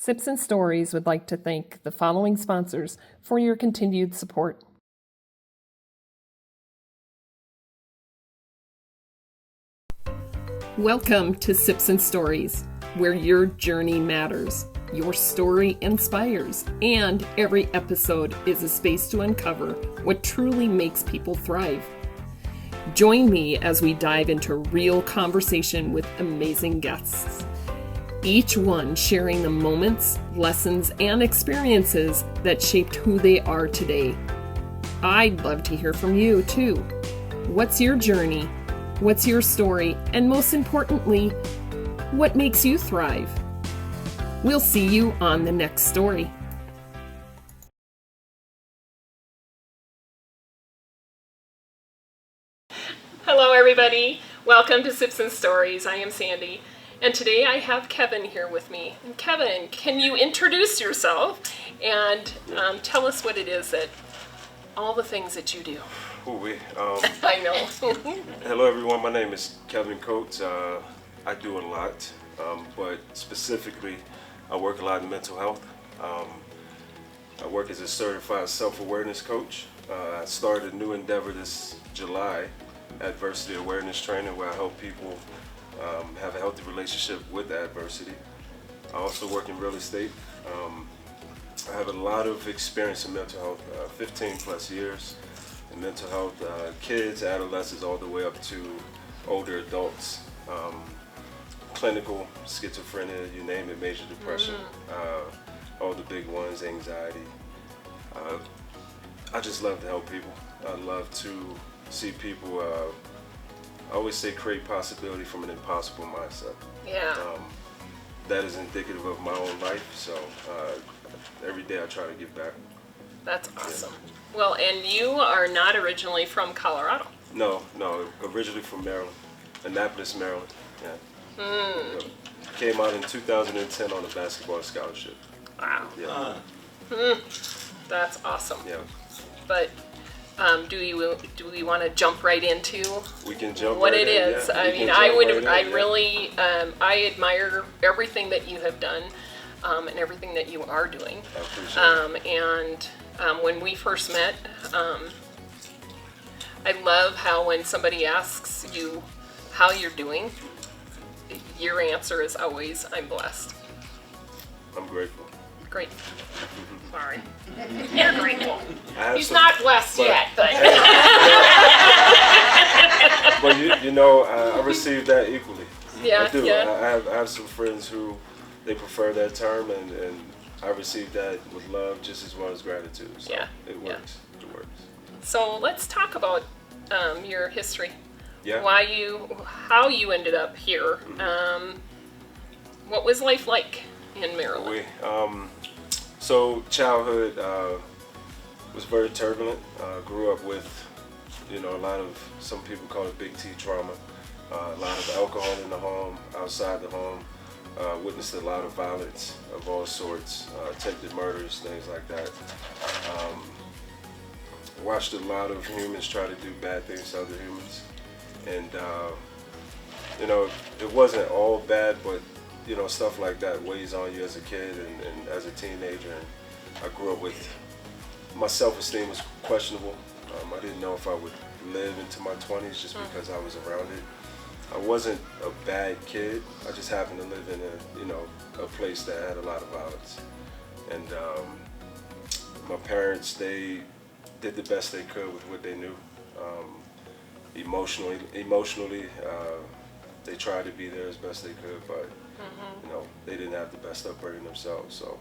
Sips and Stories would like to thank the following sponsors for your continued support. Welcome to Sips and Stories, where your journey matters, your story inspires, and every episode is a space to uncover what truly makes people thrive. Join me as we dive into real conversation with amazing guests, each one sharing the moments, lessons, and experiences that shaped who they are today. I'd love to hear from you, too. What's your journey? What's your story? And most importantly, what makes you thrive? We'll see you on the next story. Hello, everybody. Welcome to Sips and Stories. I am Sandy. And today I have Kevin here with me. And Kevin, can you introduce yourself and tell us what it is that, all the things that you do? I know. Hello everyone, my name is Kevin Coates. I do a lot, but specifically I work a lot in mental health. I work as a certified self-awareness coach. I started a new endeavor this July, adversity awareness training, where I help people have a healthy relationship with adversity. I also work in real estate. I have a lot of experience in mental health, 15 plus years in mental health, kids, adolescents, all the way up to older adults. Clinical schizophrenia, you name it, major depression, all the big ones, anxiety. I just love to help people. I love to see people, I always say create possibility from an impossible mindset. Yeah. That is indicative of my own life, so every day I try to give back. That's awesome. Yeah. Well, and you are not originally from Colorado. No, originally from Maryland, Annapolis, Maryland. Yeah. Came out in 2010 on a basketball scholarship. Wow. Yeah. That's awesome. Yeah. But do we want to jump right into we can jump what right it in, is? Yeah. I mean, I admire everything that you have done and everything that you are doing. I appreciate it. And when we first met, I love how when somebody asks you how you're doing, your answer is always, I'm blessed. I'm grateful. Great. Sorry. You're grateful. He's not blessed yet, but... But I receive that equally. Yeah, I do. yeah. I have some friends who they prefer that term, and I receive that with love just as well as gratitude. So yeah. It works. Yeah. It works. So let's talk about your history. Yeah. How you ended up here. Mm-hmm. What was life like in Maryland? So childhood was very turbulent. Grew up with, a lot of, some people call it big T trauma. A lot of alcohol in the home, outside the home. Witnessed a lot of violence of all sorts, attempted murders, things like that. Watched a lot of humans try to do bad things to other humans. And, it wasn't all bad, but stuff like that weighs on you as a kid and as a teenager. And I grew up with, my self-esteem was questionable. I didn't know if I would live into my 20s just because I was around it. I wasn't a bad kid. I just happened to live in a place that had a lot of violence. And my parents, they did the best they could with what they knew. Emotionally, they tried to be there as best they could, but they didn't have the best upbringing themselves. So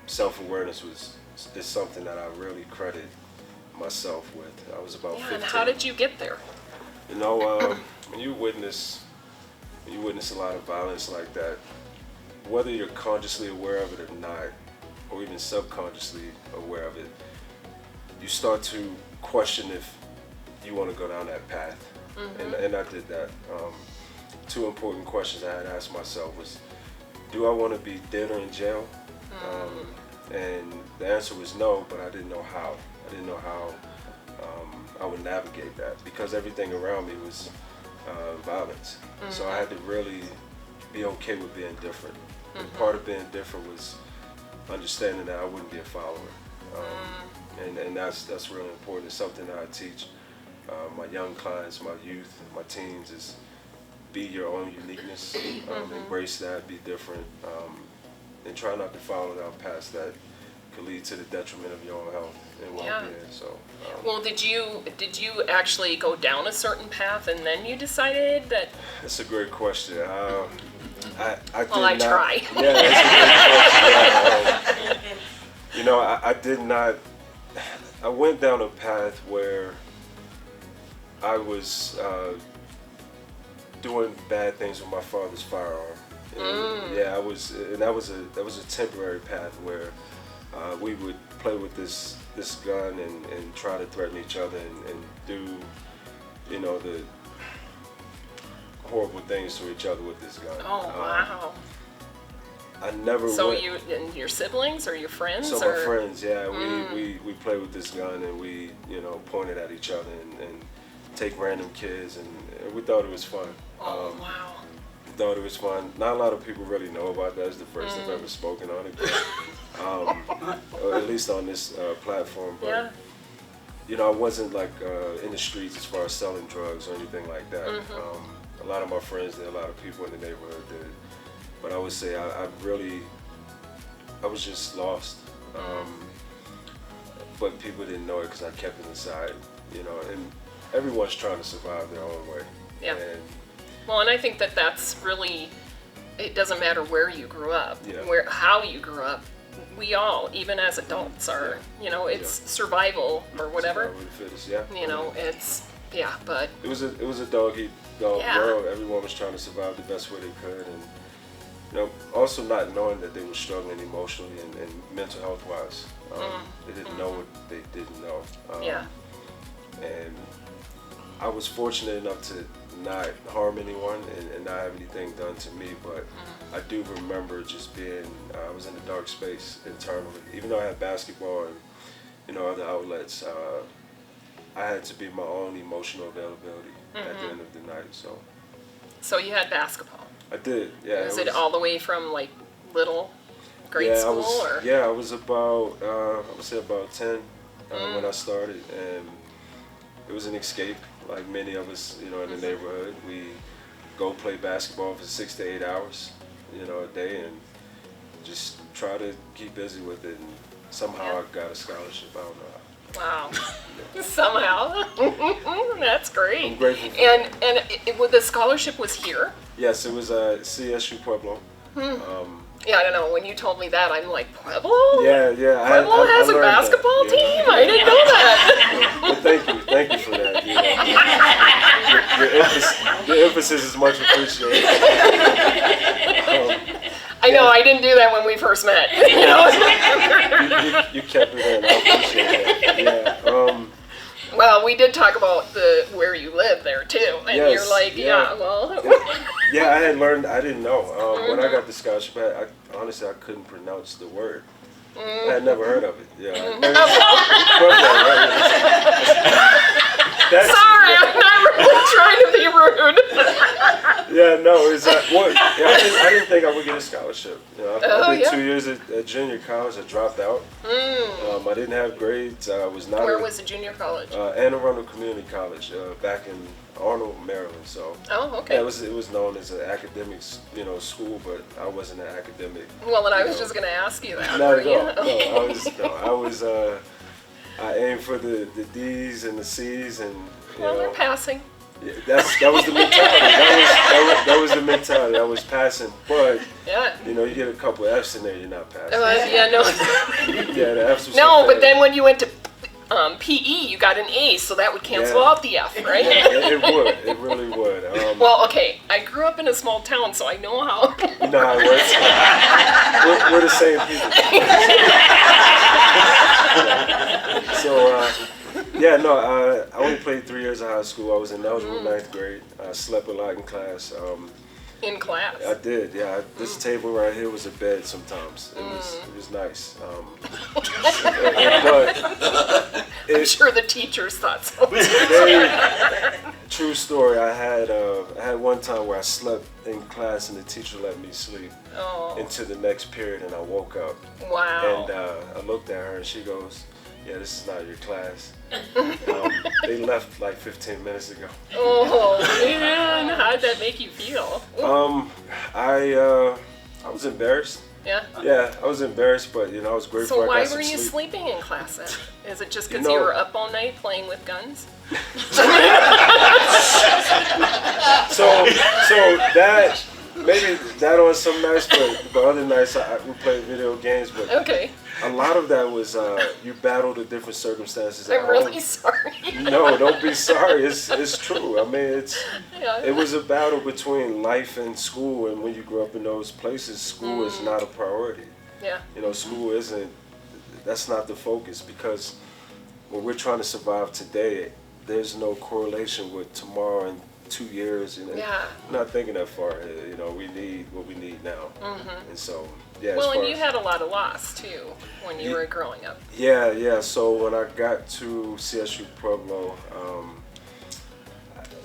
self-awareness is something that I really credit myself with. I was about 15. And how did you get there? When you witness a lot of violence like that, whether you're consciously aware of it or not, or even subconsciously aware of it, you start to question if you want to go down that path. And I did that. Two important questions I had asked myself was, do I want to be dead or in jail? And the answer was no, but I didn't know how. I didn't know how I would navigate that, because everything around me was violence. So I had to really be okay with being different. And part of being different was understanding that I wouldn't be a follower. And that's really important. It's something that I teach my young clients, my youth, my teens is be your own uniqueness, embrace that, be different, and try not to follow down paths that could lead to the detriment of your own health and well-being. So, well, did you actually go down a certain path and then you decided that? That's a great question. I try. Yeah, that's a great question. You know, I did not. I went down a path where I was doing bad things with my father's firearm. And yeah, that was a temporary path where we would play with this gun and try to threaten each other and do, you know, the horrible things to each other with this gun. Oh, wow. I never. So you and your siblings or your friends? So my friends, yeah, we play with this gun and we, you know, point it at each other and take random kids and we thought it was fun. Oh, wow. We thought it was fun. Not a lot of people really know about that. It's the first I've ever spoken on it, but, or at least on this platform. But yeah. You know, I wasn't like in the streets as far as selling drugs or anything like that. A lot of my friends did, a lot of people in the neighborhood did. But I would say I was just lost. But people didn't know it because I kept it inside, you know, and everyone's trying to survive their own way. Yeah. And well, and I think that that's really, it doesn't matter where you grew up, how you grew up. We all, even as adults, are, you know, it's survival or whatever. Survival of the fittest, yeah. You know, it's, but. It was a dog-eat-dog world. Everyone was trying to survive the best way they could. And, you know, also not knowing that they were struggling emotionally and mental health-wise. They didn't know what they didn't know. And I was fortunate enough to not harm anyone and not have anything done to me, but I do remember just being, I was in a dark space internally. Even though I had basketball and, you know, other outlets, I had to be my own emotional availability at the end of the night. So you had basketball? I did, yeah. Was it all the way from like grade school? I was about, I would say about 10 when I started, and it was an escape. Like many of us, you know, in the neighborhood, we go play basketball for 6 to 8 hours, you know, a day, and just try to keep busy with it. And somehow I got a scholarship. I don't know how. Wow. Somehow. That's great. I'm grateful for and the scholarship was here? Yes, it was CSU Pueblo. Yeah, I don't know. When you told me that, I'm like, Pueblo? Yeah. Pueblo has a basketball team? I didn't know that. Well, thank you for that. You know. Your emphasis is much appreciated. I know, I didn't do that when we first met. You know? you kept it in. I appreciate that. Yeah. Well, we did talk about where you live there too, and yes, you're like, Yeah, I had learned. I didn't know when I got the scholarship. Honestly, I couldn't pronounce the word. I had never heard of it. Yeah. Sorry, I'm not really trying to be rude. Yeah, no, it's I didn't think I would get a scholarship. You know, I did 2 years at junior college. I dropped out. I didn't have grades. I was not. Where was the junior college? Anne Arundel Community College, back in Arnold, Maryland. So. Oh, okay. Yeah, it was known as an academic, you know, school, but I wasn't an academic. Well, and I was just going to ask you that. Not at all. I aimed for the D's and the C's, and they're passing. Yeah, that was the mentality. That was the mentality. I was passing, but you know, you get a couple F's in there, you're not passing. The F's. But then when you went to PE, you got an A, so that would cancel out the F, right? Yeah, it would. It really would. Well, okay, I grew up in a small town, so I know how. You know how it works. We're the same people. So, I only played 3 years of high school. I was ineligible in 9th grade. I slept a lot in class. In class? I did, yeah. This table right here was a bed sometimes. It was nice. I'm sure the teachers thought so too. True story. I had one time where I slept in class and the teacher let me sleep into the next period, and I woke up. Wow. And I looked at her and she goes, "Yeah, this is not your class." They left like 15 minutes ago. Oh man, how did that make you feel? I was embarrassed. Yeah. Yeah, I was embarrassed, but I was grateful. So why I got some were you sleep. sleeping in class then? Is it just because you were up all night playing with guns? So that maybe that on some nights, but other nights we played video games. But okay. a lot of that was you battled the different circumstances. I'm really sorry. No, don't be sorry. It's true. I mean, it was a battle between life and school, and when you grow up in those places, school is not a priority. Yeah. School isn't. That's not the focus, because when we're trying to survive today, there's no correlation with tomorrow and 2 years. Yeah. We're not thinking that far. We need what we need now, and so. Yeah, well, and you had a lot of loss too when you were growing up. Yeah. So when I got to CSU Pueblo,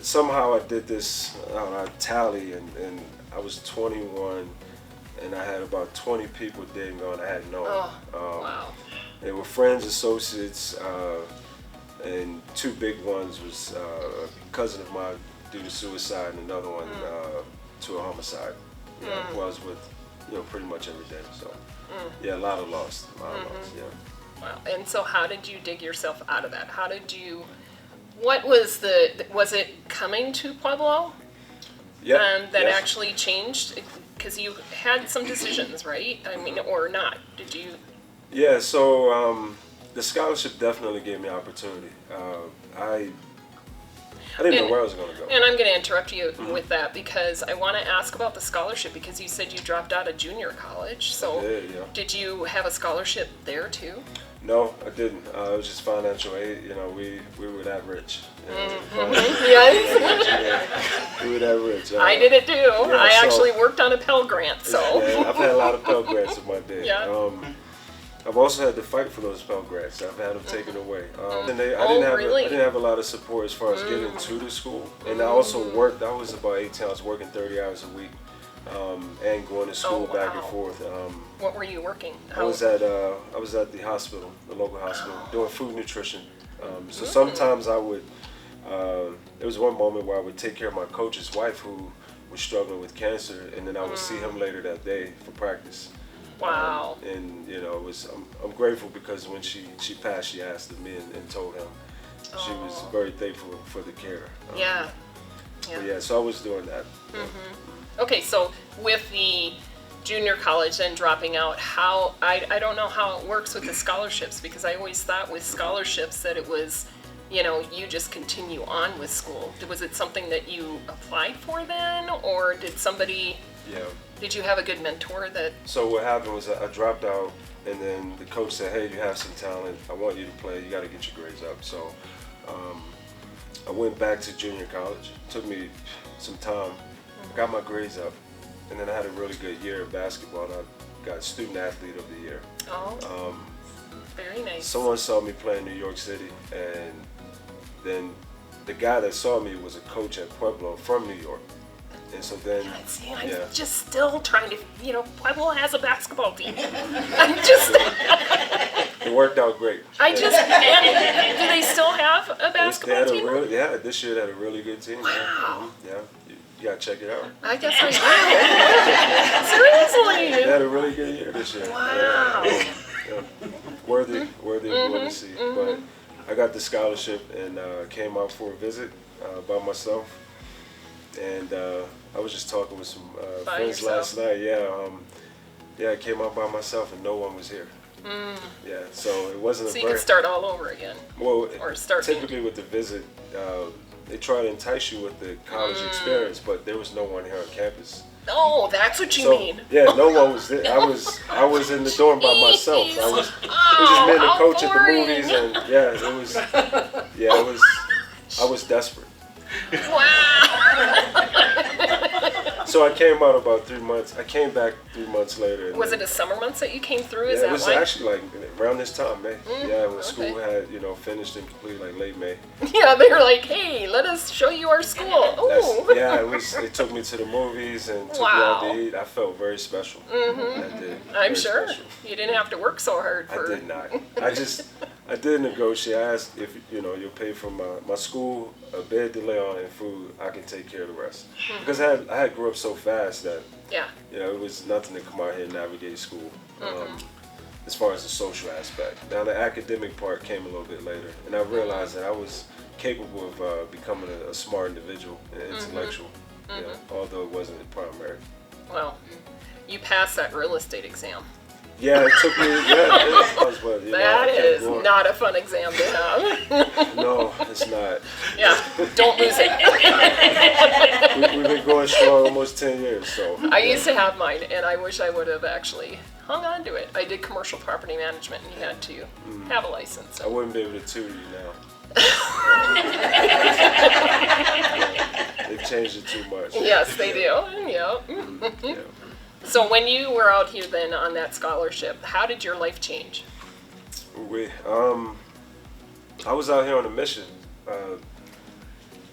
somehow I did this tally, and I was 21, and I had about 20 people dead and gone I hadn't known. Wow. They were friends, associates, and two big ones was a cousin of mine due to suicide, and another one to a homicide. Who I was with. Pretty much every day. So, yeah, a lot of loss. Yeah. Wow. And so, how did you dig yourself out of that? What was was it coming to Pueblo? Yeah. That actually changed? Because you had some decisions, right? I mean, or not? Did you? Yeah. So, the scholarship definitely gave me opportunity. I didn't know where I was going to go. And I'm going to interrupt you with that because I want to ask about the scholarship, because you said you dropped out of junior college. So I did, yeah. Did you have a scholarship there too? No, I didn't. It was just financial aid. We were that rich. Yes. We were that rich. I did it too. I actually worked on a Pell Grant. So yeah, I've had a lot of Pell Grants in my day. Yeah. I've also had to fight for those Pell Grants. I've had them taken away. And I didn't have a lot of support as far as getting to the school. And I also worked. I was about 18. I was working 30 hours a week, and going to school back and forth. What were you working? I was at the hospital, the local hospital, doing food nutrition. So sometimes I would. There was one moment where I would take care of my coach's wife, who was struggling with cancer, and then I would see him later that day for practice. Wow. And it was. I'm grateful because when she passed, she asked me and told him. She was very thankful for the care. Yeah. But yeah, so I was doing that. Okay, so with the junior college then dropping out, I don't know how it works with the scholarships, because I always thought with scholarships that it was, you just continue on with school. Was it something that you applied for then, or did somebody? Yeah. Did you have a good mentor that? So what happened was I dropped out, and then the coach said, "Hey, you have some talent. I want you to play. You got to get your grades up." So I went back to junior college. It took me some time. I got my grades up, and then I had a really good year of basketball. And I got student athlete of the year. Oh. Very nice. Someone saw me play in New York City, and then the guy that saw me was a coach at Pueblo from New York. And so then, I'm just still trying to, Pueblo has a basketball team. I'm just. It worked out great. Do they still have a basketball team? This year they had a really good team. Wow. Yeah, you gotta check it out. I guess I will. Seriously. They had a really good year this year. Wow. Yeah. Worthy of going to see. But I got the scholarship and came out for a visit by myself. And I was just talking with some friends last night. I came out by myself and no one was here. Yeah, so it wasn't So you could start all over again. Well, typically with the visit, they try to entice you with the college experience, but there was no one here on campus. Oh, that's what you mean. Yeah, no one was there. I was in the dorm by myself. It was just me and the coach at the movies, and it was. I was desperate. Wow. So I came out about 3 months. I came back 3 months later. And Was it the summer months that you came through? Is yeah, that it was why? actually like around this time, May. Yeah, when school had, finished and completed, like late May. Yeah, they were like, hey, let us show you our school. Ooh. Yeah, they took me to the movies and took me out to eat. I felt very special. I did. I'm sure. Special. You didn't have to work so hard for I did not. I did negotiate. I asked if, you'll pay for my school, a bed to lay on, and food. I can take care of the rest. Because I had grew up so fast that, it was nothing to come out here and navigate school. As far as the social aspect. Now the academic part came a little bit later, and I realized that I was capable of becoming a smart individual and intellectual, although it wasn't primary. Well, you passed that real estate exam. Yeah, it took me. Yeah, it was, but, that is not a fun exam to have. No, it's not. Yeah, don't lose it. We've been going strong almost 10 years, so. I used to have mine, and I wish I would have actually hung on to it. I did commercial property management, and you had to have a license. So. I wouldn't be able to tutor you now. They've changed it too much. Yes, they do. Yeah. So when you were out here then on that scholarship, how did your life change? I was out here on a mission.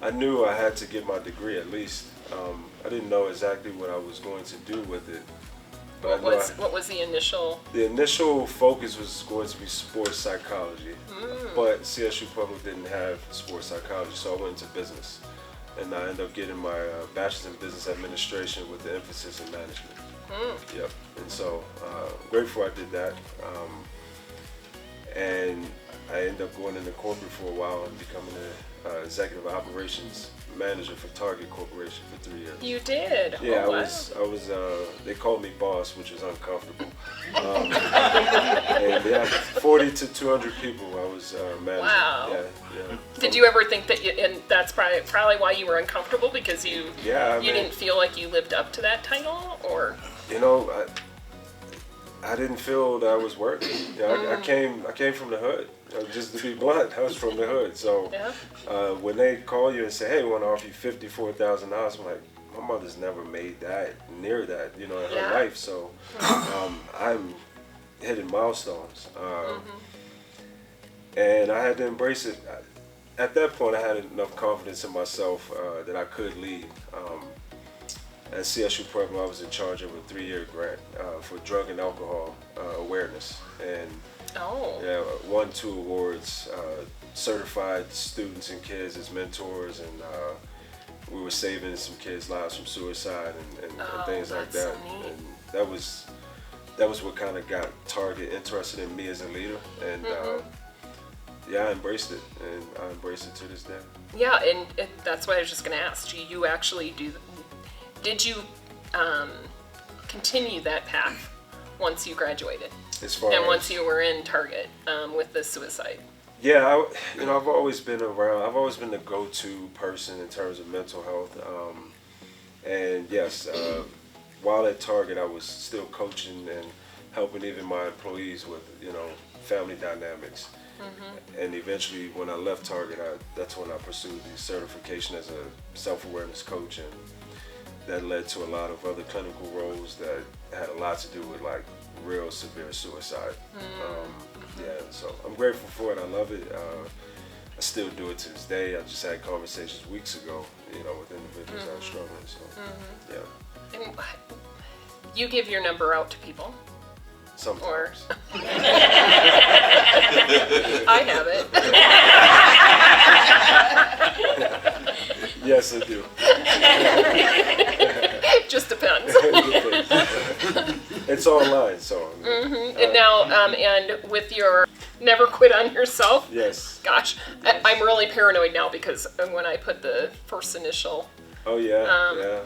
I knew I had to get my degree at least. I didn't know exactly what I was going to do with it. But what was the initial? The initial focus was going to be sports psychology, but CSU Pueblo didn't have sports psychology, so I went into business. And I ended up getting my bachelor's in business administration with the emphasis in management. Yep. And so grateful I did that. And I ended up going into corporate for a while and becoming an executive operations manager for Target Corporation for 3 years. You did? Yeah, oh, I was they called me boss, which was uncomfortable. And yeah, 40 to 200 people I was managing. Wow. Yeah. Did you ever think that, and that's probably why you were uncomfortable, because you didn't feel like you lived up to that title, or? I didn't feel that I was worthy. I came from the hood. Just to be blunt, I was from the hood. So when they call you and say, "Hey, we want to offer you $54,000," I'm like, my mother's never made that near that, in her life. So I'm hitting milestones, and I had to embrace it. At that point, I had enough confidence in myself that I could lead. At CSU Pueblo, I was in charge of a 3-year grant for drug and alcohol awareness, and won 2 awards, certified students and kids as mentors, and we were saving some kids' lives from suicide and things like that. So and that was what kind of got Target interested in me as a leader, and I embraced it, and I embrace it to this day. Yeah, and that's what I was just going to ask. You actually did you continue that path once you graduated? Once you were in Target with the suicide? Yeah, I've always been around. I've always been the go-to person in terms of mental health. And yes, while at Target, I was still coaching and helping even my employees with, family dynamics. And eventually, when I left Target, that's when I pursued the certification as a self-awareness coach, and that led to a lot of other clinical roles that had a lot to do with like real severe suicide. So I'm grateful for it. I love it. I still do it to this day. I just had conversations weeks ago, with individuals that are struggling. So, And you give your number out to people? Sometimes. I have it. Yes, I do. Just depends. It's online, so. And now, and with your never quit on yourself. Yes. Gosh, I'm really paranoid now because when I put the first initial. Oh yeah.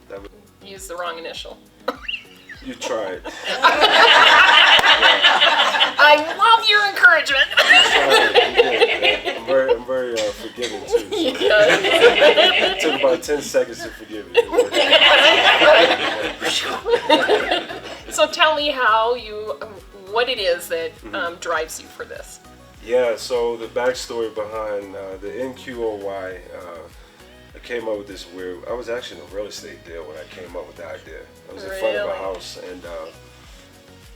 That would. Use the wrong initial. You tried. I love your encouragement. I'm very forgiving too. So. It took about 10 seconds to forgive you. So tell me what it is that drives you for this. Yeah, so the backstory behind the NQOY, I came up with this weird. I was actually in a real estate deal when I came up with the idea. I was in front of a Really? house, and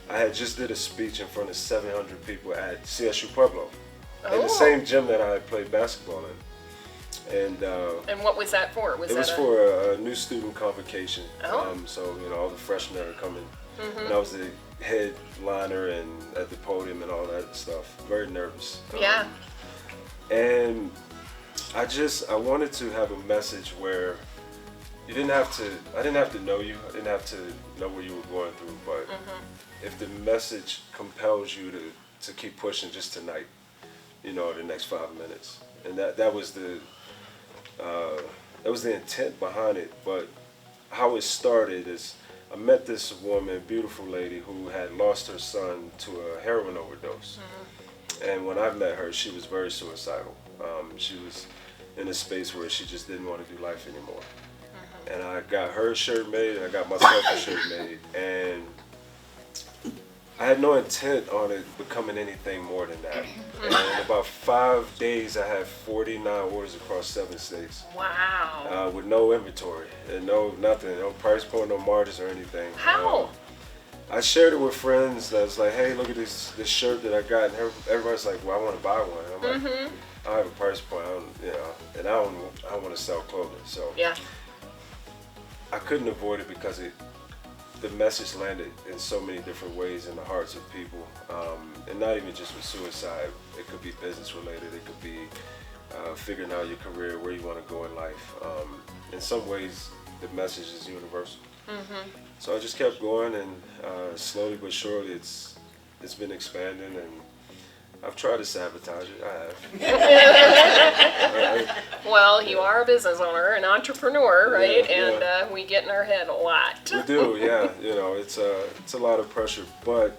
I had just did a speech in front of 700 people at CSU Pueblo, in the same gym that I played basketball in. And what was that for? It was for a new student convocation. Oh. So all the freshmen are coming, and I was the headliner and at the podium and all that stuff. Very nervous. Yeah. And I wanted to have a message where I didn't have to know you. I didn't have to know what you were going through. But if the message compels you to keep pushing just tonight, the next 5 minutes, and that was the intent behind it. But how it started is I met this woman, beautiful lady, who had lost her son to a heroin overdose. And when I met her, she was very suicidal. She was in a space where she just didn't want to do life anymore. And I got her a shirt made, and I got myself a shirt made. And I had no intent on it becoming anything more than that. And in about 5 days, I had 49 orders across 7 states. Wow. With no inventory and nothing, no price point, no margins or anything. How? I shared it with friends that was like, hey, look at this shirt that I got. And everybody's like, well, I want to buy one. And I'm like, I have a price point, and I don't want to sell clothing. So Yeah. I couldn't avoid it because the message landed in so many different ways in the hearts of people, and not even just with suicide. It could be business related. It could be figuring out your career, where you want to go in life. In some ways, the message is universal. So I just kept going, and slowly but surely, it's been expanding, and I've tried to sabotage it. I have. Well, you are a business owner, an entrepreneur, right? Yeah. And we get in our head a lot. We do, yeah. It's a lot of pressure, but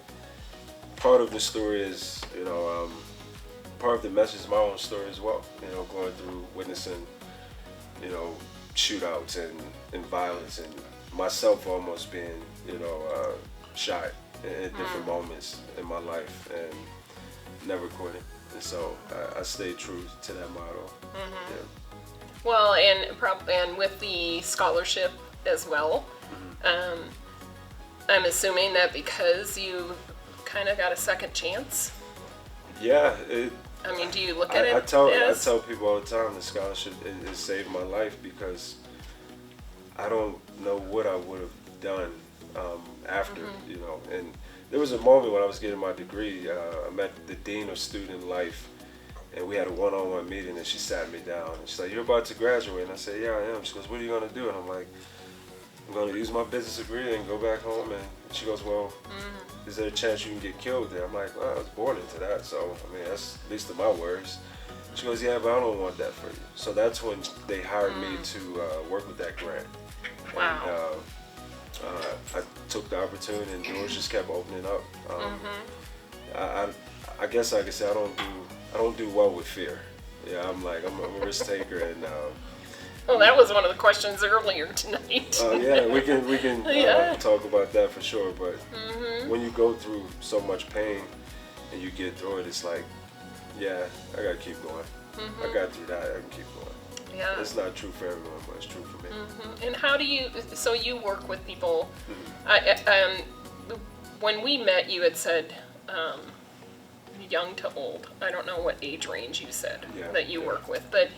part of the story is, part of the message is my own story as well. Going through witnessing, shootouts and violence, and myself almost being, shot at different moments in my life, and never quitting. And so I stayed true to that motto. Yeah. Well, and with the scholarship as well, I'm assuming that because you kind of got a second chance. Yeah. I mean, do you look at it? I tell people all the time the scholarship it saved my life, because I don't know what I would have done after, and there was a moment when I was getting my degree. I met the Dean of Student Life, and we had a one-on-one meeting, and she sat me down, and she's like, you're about to graduate? And I said, yeah, I am. She goes, what are you going to do? And I'm like, I'm going to use my business degree and go back home. And she goes, well, is there a chance you can get killed there? I'm like, well, I was born into that, so, I mean, that's at least in my words. She goes, yeah, but I don't want that for you. So that's when they hired me to work with that grant. Wow. And, I took the opportunity, and doors just kept opening up. I guess I could say I don't do well with fear. Yeah, I'm a risk taker, and well, that was one of the questions earlier tonight. yeah, we can talk about that for sure. But when you go through so much pain and you get through it, it's like, yeah, I gotta keep going. I got through that. I can keep going. Yeah. It's not true for everyone, but it's true for me. And how do you? So you work with people. When we met, you had said young to old. I don't know what age range you said that you work with, but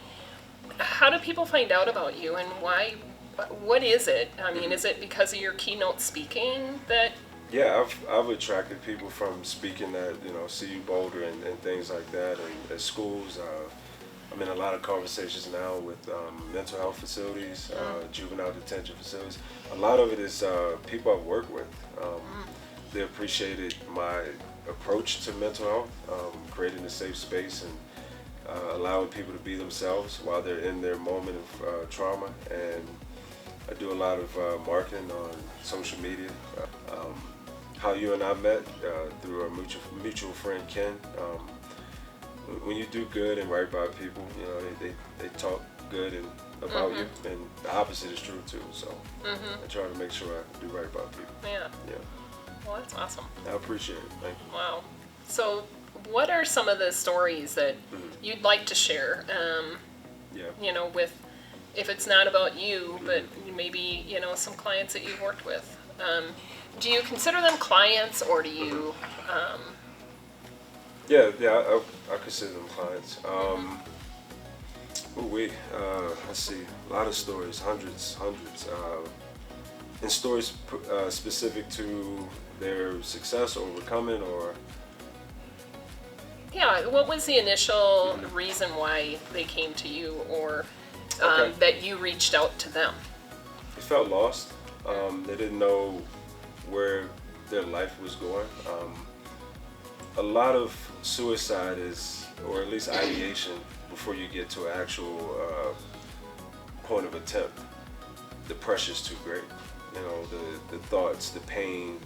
how do people find out about you, and why? What is it? I mean, is it because of your keynote speaking that? Yeah, I've attracted people from speaking at CU Boulder and things like that, and at schools. I'm in a lot of conversations now with mental health facilities, juvenile detention facilities. A lot of it is people I've worked with. They appreciated my approach to mental health, creating a safe space and allowing people to be themselves while they're in their moment of trauma. And I do a lot of marketing on social media. How you and I met through our mutual friend Ken. When you do good and right by people, they talk good and about you, and the opposite is true too. So I try to make sure I do right by people. Yeah. Yeah. Well, that's awesome. I appreciate it. Thank you. Wow. So, what are some of the stories that you'd like to share? With if it's not about you, but maybe, some clients that you've worked with. Do you consider them clients, or do you... Yeah, I consider them clients. Let's see, a lot of stories, hundreds. And stories specific to their success or overcoming, or... Yeah, what was the initial reason why they came to you, or that you reached out to them? They felt lost. They didn't know where their life was going. A lot of suicide is, or at least ideation, before you get to an actual point of attempt. The pressure's too great. The thoughts, the pain,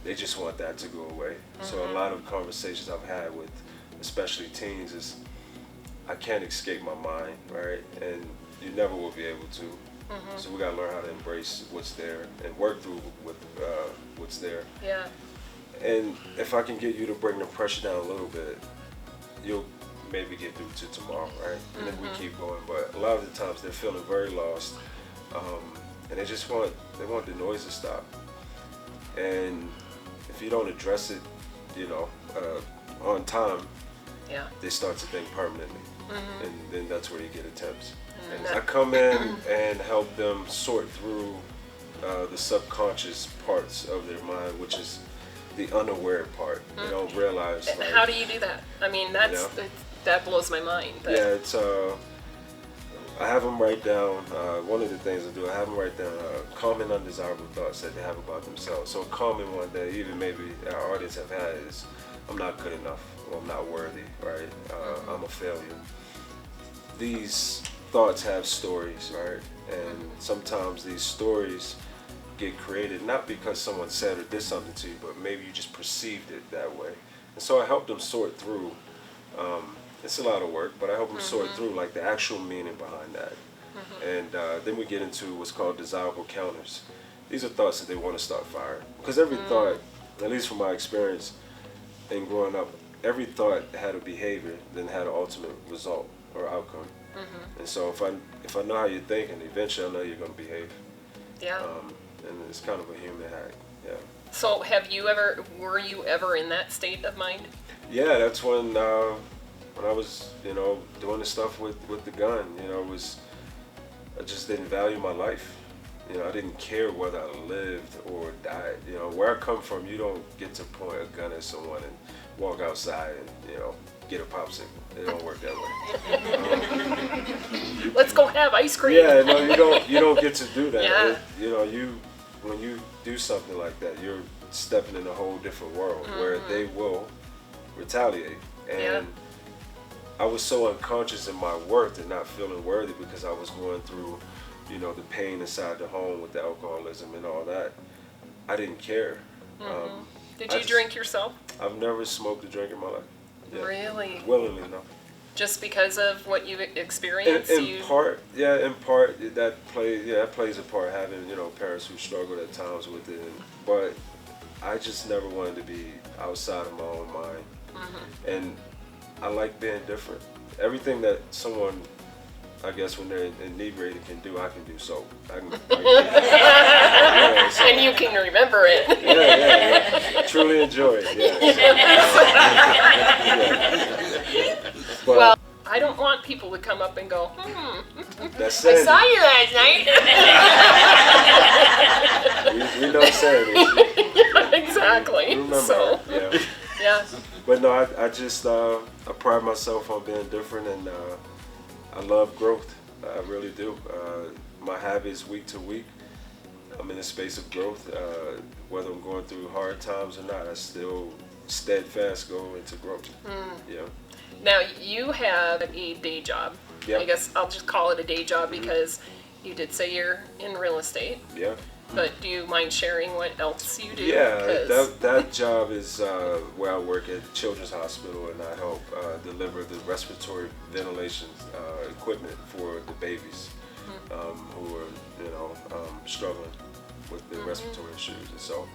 they just want that to go away. So a lot of conversations I've had with, especially teens, is I can't escape my mind, right? And you never will be able to. So we gotta learn how to embrace what's there and work through with what's there. Yeah. And if I can get you to bring the pressure down a little bit, you'll maybe get through to tomorrow, right? And then we keep going. But a lot of the times they're feeling very lost, and they want the noise to stop. And if you don't address it, on time, they start to think permanently, and then that's where you get attempts. And I come in and help them sort through the subconscious parts of their mind, which is the unaware part. They don't realize. And how do you do that? I mean, that blows my mind. But. Yeah, it's I have them write down. One of the things I do, I have them write down common undesirable thoughts that they have about themselves. So a common one that even maybe our audience have had is, I'm not good enough, or I'm not worthy, right? I'm a failure. These thoughts have stories, right? And sometimes these stories get created not because someone said or did something to you, but maybe you just perceived it that way. And so I help them sort through. It's a lot of work, but I help them sort through like the actual meaning behind that. And then we get into what's called desirable counters. These are thoughts that they want to start firing. Because every thought, at least from my experience in growing up, every thought had a behavior, then had an ultimate result or outcome. And so if I know how you're thinking, eventually I know you're going to behave. Yeah. And it's kind of a human hack. Yeah. So were you ever in that state of mind? Yeah, that's when I was, doing the stuff with the gun, I just didn't value my life. I didn't care whether I lived or died. Where I come from, you don't get to point a gun at someone and walk outside and, get a popsicle. It don't work that way. Let's go have ice cream. Yeah, no, you don't get to do that. Yeah. When you do something like that, you're stepping in a whole different world where they will retaliate. And I was so unconscious in my worth and not feeling worthy because I was going through, the pain inside the home with the alcoholism and all that. I didn't care. Did you drink yourself? I've never smoked a drink in my life. Yeah. Really? Willingly, no. Just because of what you've experienced? In part, that plays a part, having, parents who struggled at times with it. But I just never wanted to be outside of my own mind. And I like being different. Everything that someone, I guess, when they're inebriated can do, I can do. So I can. And you can remember it. Yeah. Truly enjoy it. Yeah. But, well, I don't want people to come up and go, that's Sandy. I saw you that night. we know Sandy. Exactly. We remember so, her. Yeah. But no, I just I pride myself on being different, and I love growth. I really do. My habits week to week, I'm in a space of growth. Whether I'm going through hard times or not, I still steadfast go into growth. Yeah. Now you have a day job. Yep. I guess I'll just call it a day job because you did say you're in real estate. Yeah. But do you mind sharing what else you do? Yeah, that job is where I work at Children's Hospital, and I help deliver the respiratory ventilation equipment for the babies who are, struggling with their respiratory issues. And so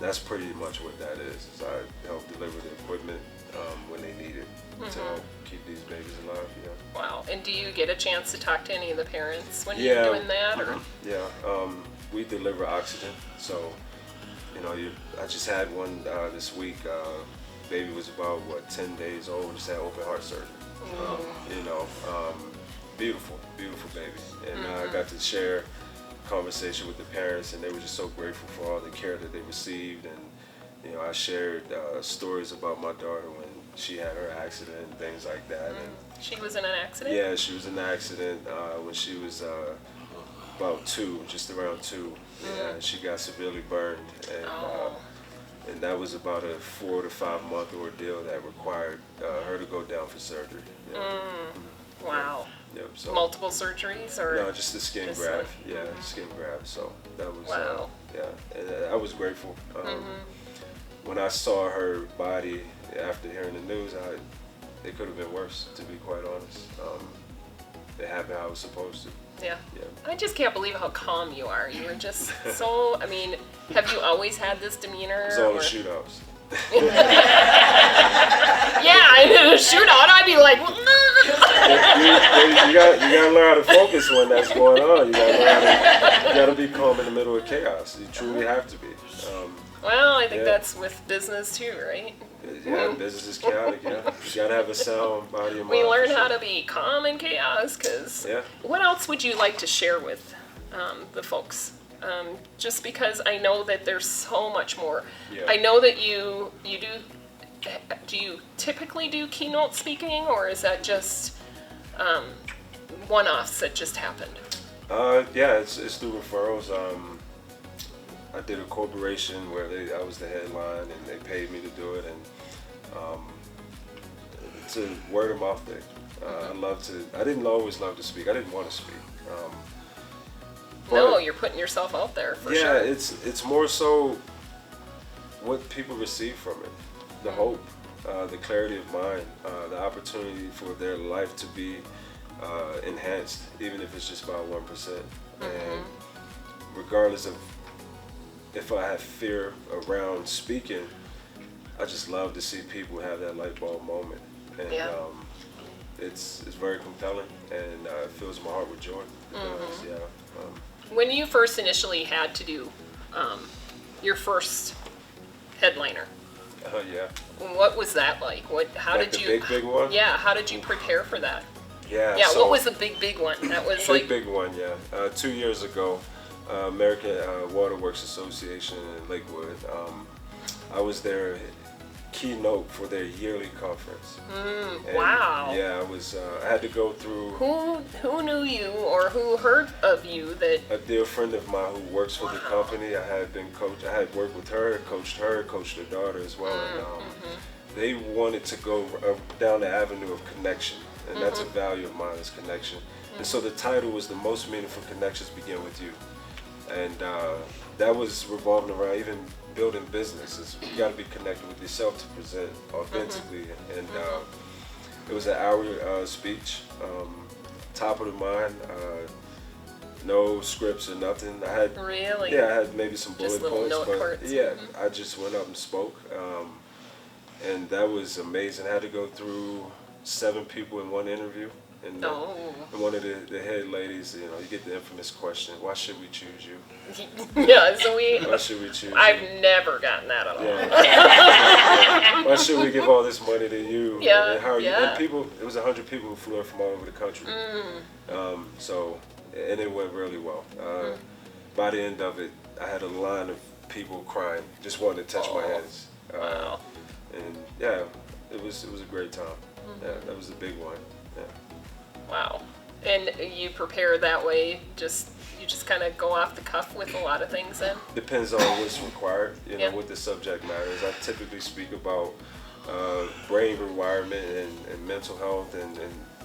that's pretty much what that is I help deliver the equipment when they need it to help keep these babies alive. Yeah. Wow. And do you get a chance to talk to any of the parents when you're doing that? Or? Yeah. We deliver oxygen. So, I just had one this week. Baby was about 10 days old. Just had open heart surgery. Beautiful baby. And I got to share conversation with the parents, and they were just so grateful for all the care that they received. And I shared stories about my daughter when she had her accident and things like that. And she was in an accident? Yeah, she was in an accident when she was about 2, just around 2. Yeah, and she got severely burned, and that was about a 4 to 5 month ordeal that required her to go down for surgery. Yeah. Wow. Yep, so multiple surgeries, or no, just the skin graft. Yeah, skin graft. So that was wow. And I was grateful. When I saw her body after hearing the news, it could have been worse, to be quite honest. It happened how it was supposed to. Yeah. I just can't believe how calm you are. You were just so. I mean, have you always had this demeanor? It's all the shootouts. Yeah, in a shootout, I'd be like. You gotta learn how to focus when that's going on. You gotta be calm in the middle of chaos. You truly have to be. Well, I think that's with business too, right? Yeah, business is chaotic. Yeah, you gotta have a sound body and mind. We learn how to be calm in chaos. Cause what else would you like to share with the folks? Just because I know that there's so much more. Yeah. I know that you do. Do you typically do keynote speaking, or is that just one-offs that just happened? Yeah, it's through referrals. I did a corporation where I was the headline, and they paid me to do it, and it's a word of mouth thing. I didn't always love to speak. I didn't want to speak. No, you're putting yourself out there for sure. Yeah, it's more so what people receive from it. The hope, the clarity of mind, the opportunity for their life to be enhanced, even if it's just by 1%. And regardless of if I have fear around speaking, I just love to see people have that light bulb moment. And it's very compelling, and it fills my heart with joy. When you first initially had to do your first headliner, what was that like? How did you? Big one. Yeah. How did you prepare for that? Yeah. Yeah. What was the big one? That was big one. Yeah. 2 years ago, American Waterworks Association in Lakewood. I was their keynote for their yearly conference. Wow. Yeah. I had to go through. Who knew you, or who heard of you? That a dear friend of mine who works for the company. I had worked with her, coached her daughter as well, and they wanted to go down the avenue of connection, and that's a value of mine, is connection. And so the title was "The Most Meaningful Connections Begin with You," and that was revolving around even building businesses. You got to be connected with yourself to present authentically, and it was an hour speech, top of the mind. No scripts or nothing. I had I had maybe some bullet points, but I just went up and spoke, and that was amazing. I had to go through 7 people in one interview, and one of the head ladies, you get the infamous question, "Why should we choose you?" Yeah, so why should we choose I've you? never gotten that at all. Yeah. Why should we give all this money to you? Yeah, and how are you? And people, it was 100 people who flew in from all over the country. And it went really well. By the end of it, I had a line of people crying, just wanting to touch my hands. Wow. And it was a great time. Yeah, that was the big one. Yeah. Wow. And you prepare that way, you just kind of go off the cuff with a lot of things then? Depends on what's required, what the subject matter is. I typically speak about brain rewiring and mental health and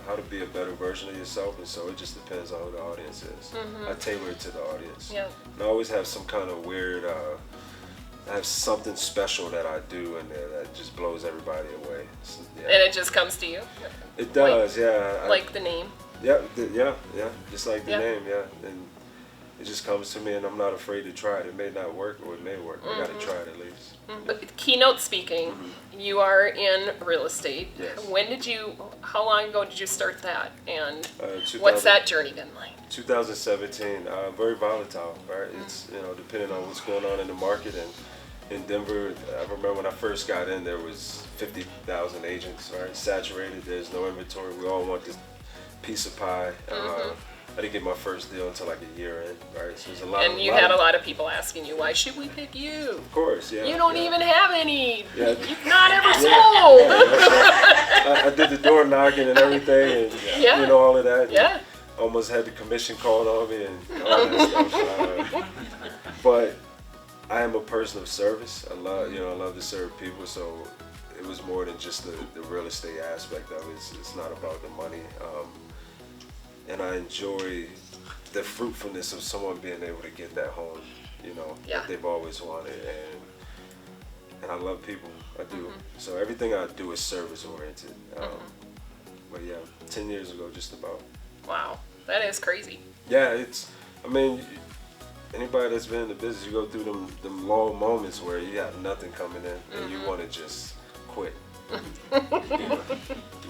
how to be a better version of yourself, and so it just depends on who the audience is. I tailor it to the audience. Yeah. And I always have some kind of weird, I have something special that I do in there that just blows everybody away. So, and it just comes to you? It does, Like the name? Yeah, just like the name, and it just comes to me, and I'm not afraid to try it. It may not work, or it may work. I gotta try it at least. keynote speaking. You are in real estate. Yes. How long ago did you start that? And 2000 what's that journey been like? 2017, very volatile, right? It's, depending on what's going on in the market. And in Denver, I remember when I first got in, there was 50,000 agents, right? Saturated, there's no inventory. We all want this piece of pie. I didn't get my first deal until like a year in, right? So there's a lot. And you had a lot of people asking you, why should we pick you? Of course, yeah. You don't even have any. Yeah. You've not ever sold. I did the door knocking and everything, and all of that. Yeah. Almost had the commission called on me and all that stuff. But I am a person of service. I love to serve people. So it was more than just the real estate aspect of it. It's not about the money. And I enjoy the fruitfulness of someone being able to get that home, that they've always wanted. And I love people. I do. So everything I do is service oriented. But yeah, 10 years ago, just about. Wow, that is crazy. Yeah, anybody that's been in the business, you go through them long moments where you have nothing coming in and you want to just quit. You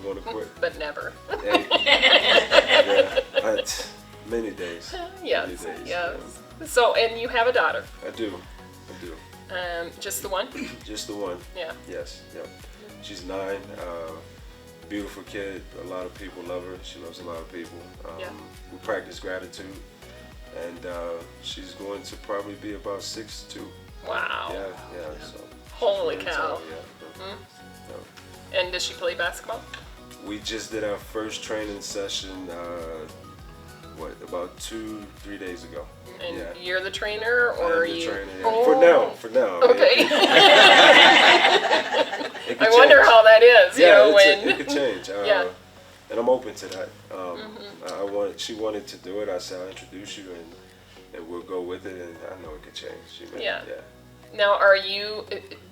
want to quit. But never. Many days. Yes. Many days, Yes. So, and you have a daughter. I do. Just the one? Just the one. Yeah. Yes. Yep. She's 9. Beautiful kid. A lot of people love her. She loves a lot of people. We practice gratitude, and she's going to probably be about 6'2". Wow. Yeah. So. Holy cow. Yeah. And does she play basketball? We just did our first training session. About 2-3 days ago. And you're the trainer, or are you? Trainer, yeah. Oh. For now. Okay. It I wonder how that is. It could change. And I'm open to that. She wanted to do it. I said, I'll introduce you, and we'll go with it. And I know it could change. Yeah. Now,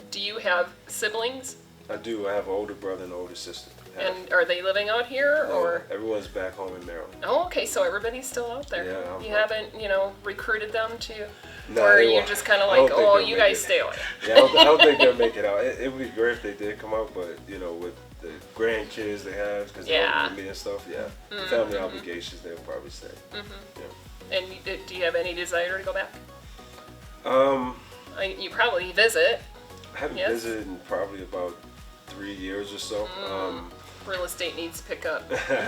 do you have siblings? I do. I have an older brother and an older sister. And are they living out here, or? Everyone's back home in Maryland. Oh, okay. So everybody's still out there. Yeah. You haven't, recruited them to, no, or you're just kind of like, oh, you guys stay away. Yeah, I don't think they'll make it out. It would be great if they did come out, but with the grandkids they have, because they're with me and stuff. Yeah. Family obligations, they'll probably stay. Yeah. And do you have any desire to go back? You probably visit. I haven't visited in probably about 3 years or so. Real estate needs to pick up. Hey,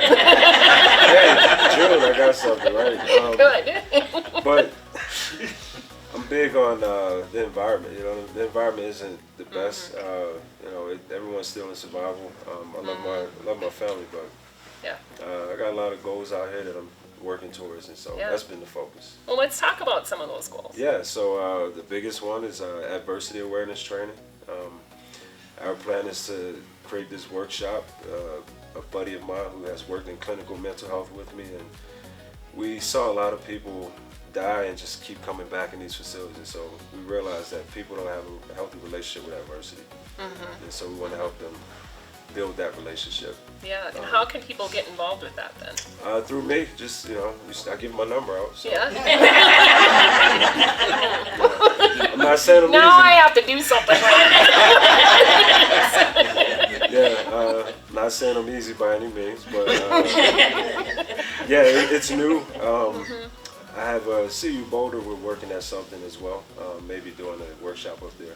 June, I got something, right? Good. But I'm big on the environment. The environment isn't the best. Everyone's still in survival. I love my family, but I got a lot of goals out here that I'm working towards, and so that's been the focus. Well, let's talk about some of those goals. Yeah. So the biggest one is adversity awareness training. Our plan is to create this workshop. A buddy of mine who has worked in clinical mental health with me, and we saw a lot of people die and just keep coming back in these facilities. So we realized that people don't have a healthy relationship with adversity, and so we want to help them build that relationship. Yeah, and how can people get involved with that then? Through me, just I give my number out. So. Yeah. I'm not saying I'm now easy. I have to do something. Not saying I'm easy by any means, but it's new. I have CSU Boulder. We're working at something as well. Maybe doing a workshop up there.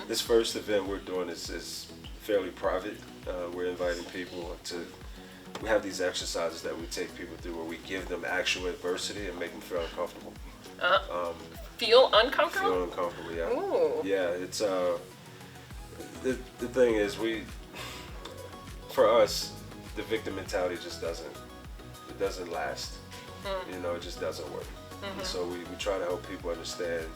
This first event we're doing is fairly private. We're inviting people to. We have these exercises that we take people through where we give them actual adversity and make them feel uncomfortable. Feel uncomfortable? Feel uncomfortable, yeah. Ooh. Yeah, it's the thing is for us, the victim mentality just doesn't last. It just doesn't work. And so we try to help people understand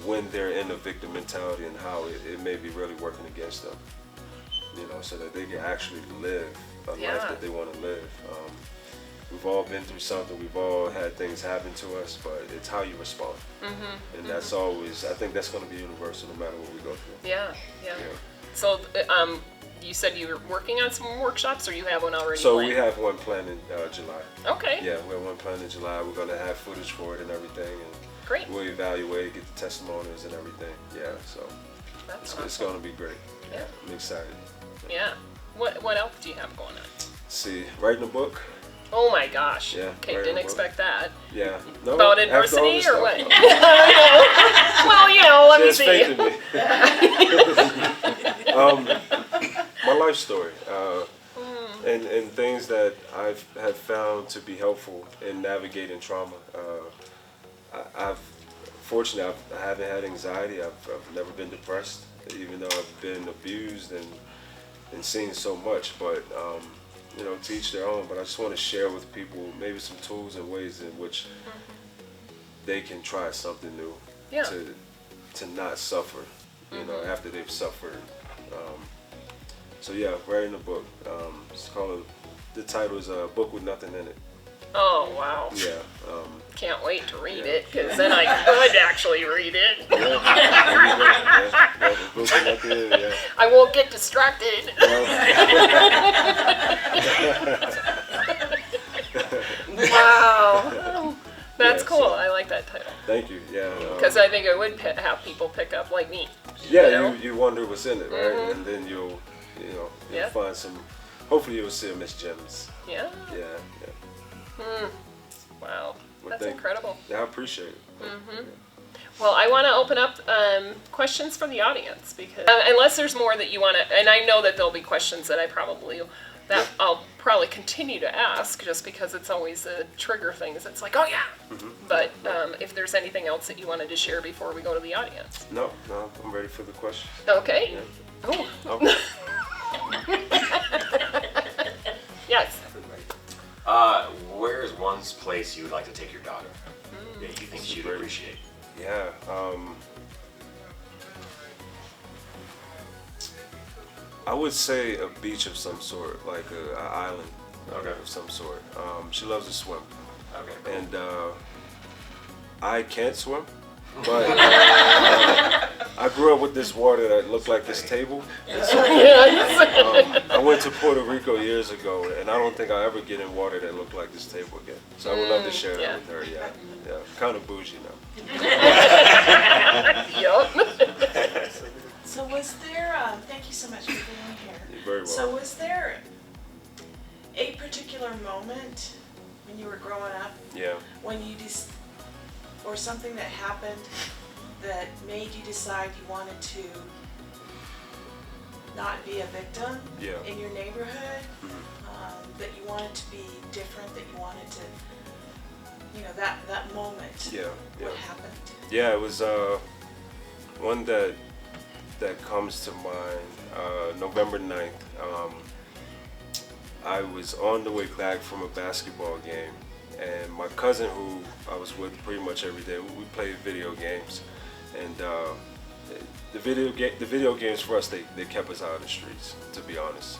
when they're in a victim mentality and how it may be really working against them. So that they can actually live a life that they want to live. We've all been through something. We've all had things happen to us, but it's how you respond. And that's always, I think that's going to be universal no matter what we go through. Yeah. So, you said you were working on some workshops, or you have one already So planned? we have one planned in July. Okay. Yeah, we have one planned in July. We're going to have footage for it and everything. And great. We'll evaluate, get the testimonials and everything. Yeah, so. That's It's going to be great. Yeah. I'm excited. Yeah. What else do you have going on? See, writing a book. Oh my gosh. Yeah. Okay, didn't expect that. Yeah. No, About adversity or what? Well, let me She see. has faith in me. My life story. And things that have found to be helpful in navigating trauma. Fortunately, I haven't had anxiety. I've never been depressed, even though I've been abused and seen so much. But to each their own. But I just want to share with people maybe some tools and ways in which they can try something new to not suffer. After they've suffered. So yeah, writing a book. It's called. The title is a book with nothing in it. Oh wow. Yeah. Can't wait to read it, because then I could actually read it. I won't get distracted. Wow. That's cool. I like that title. Thank you. Yeah. Because I think it would have people pick up like me. Yeah, you wonder what's in it, right? And then you'll find some. Hopefully, you'll see Miss Gems. Yeah. Yeah. Wow. That's incredible. Yeah, I appreciate it. Well, I want to open up questions from the audience, because unless there's more that you want to, and I know that there'll be questions that I'll probably continue to ask, just because it's always a trigger things. It's like, oh yeah. But if there's anything else that you wanted to share before we go to the audience. No, I'm ready for the question. Okay. Yeah. Oh. Okay. Yes. Where is one place you would like to take your daughter that you think she'd appreciate? Yeah. I would say a beach of some sort, like an island of some sort. She loves to swim. Okay. Cool. And I can't swim, but I grew up with this water that looked like this table. And so, I went to Puerto Rico years ago, and I don't think I'll ever get in water that looked like this table again. So I would love to share that with her. Yeah. Kind of bougie now. Yup. So was there, thank you so much for being here. You're very welcome. So was there a particular moment when you were growing up, when you or something that happened that made you decide you wanted to not be a victim in your neighborhood, that you wanted to be different, that you wanted to, that moment, what happened? Yeah, it was one that comes to mind, November 9th. I was on the way back from a basketball game, and my cousin, who I was with pretty much every day, we played video games, and the video games for us, they kept us out of the streets, to be honest.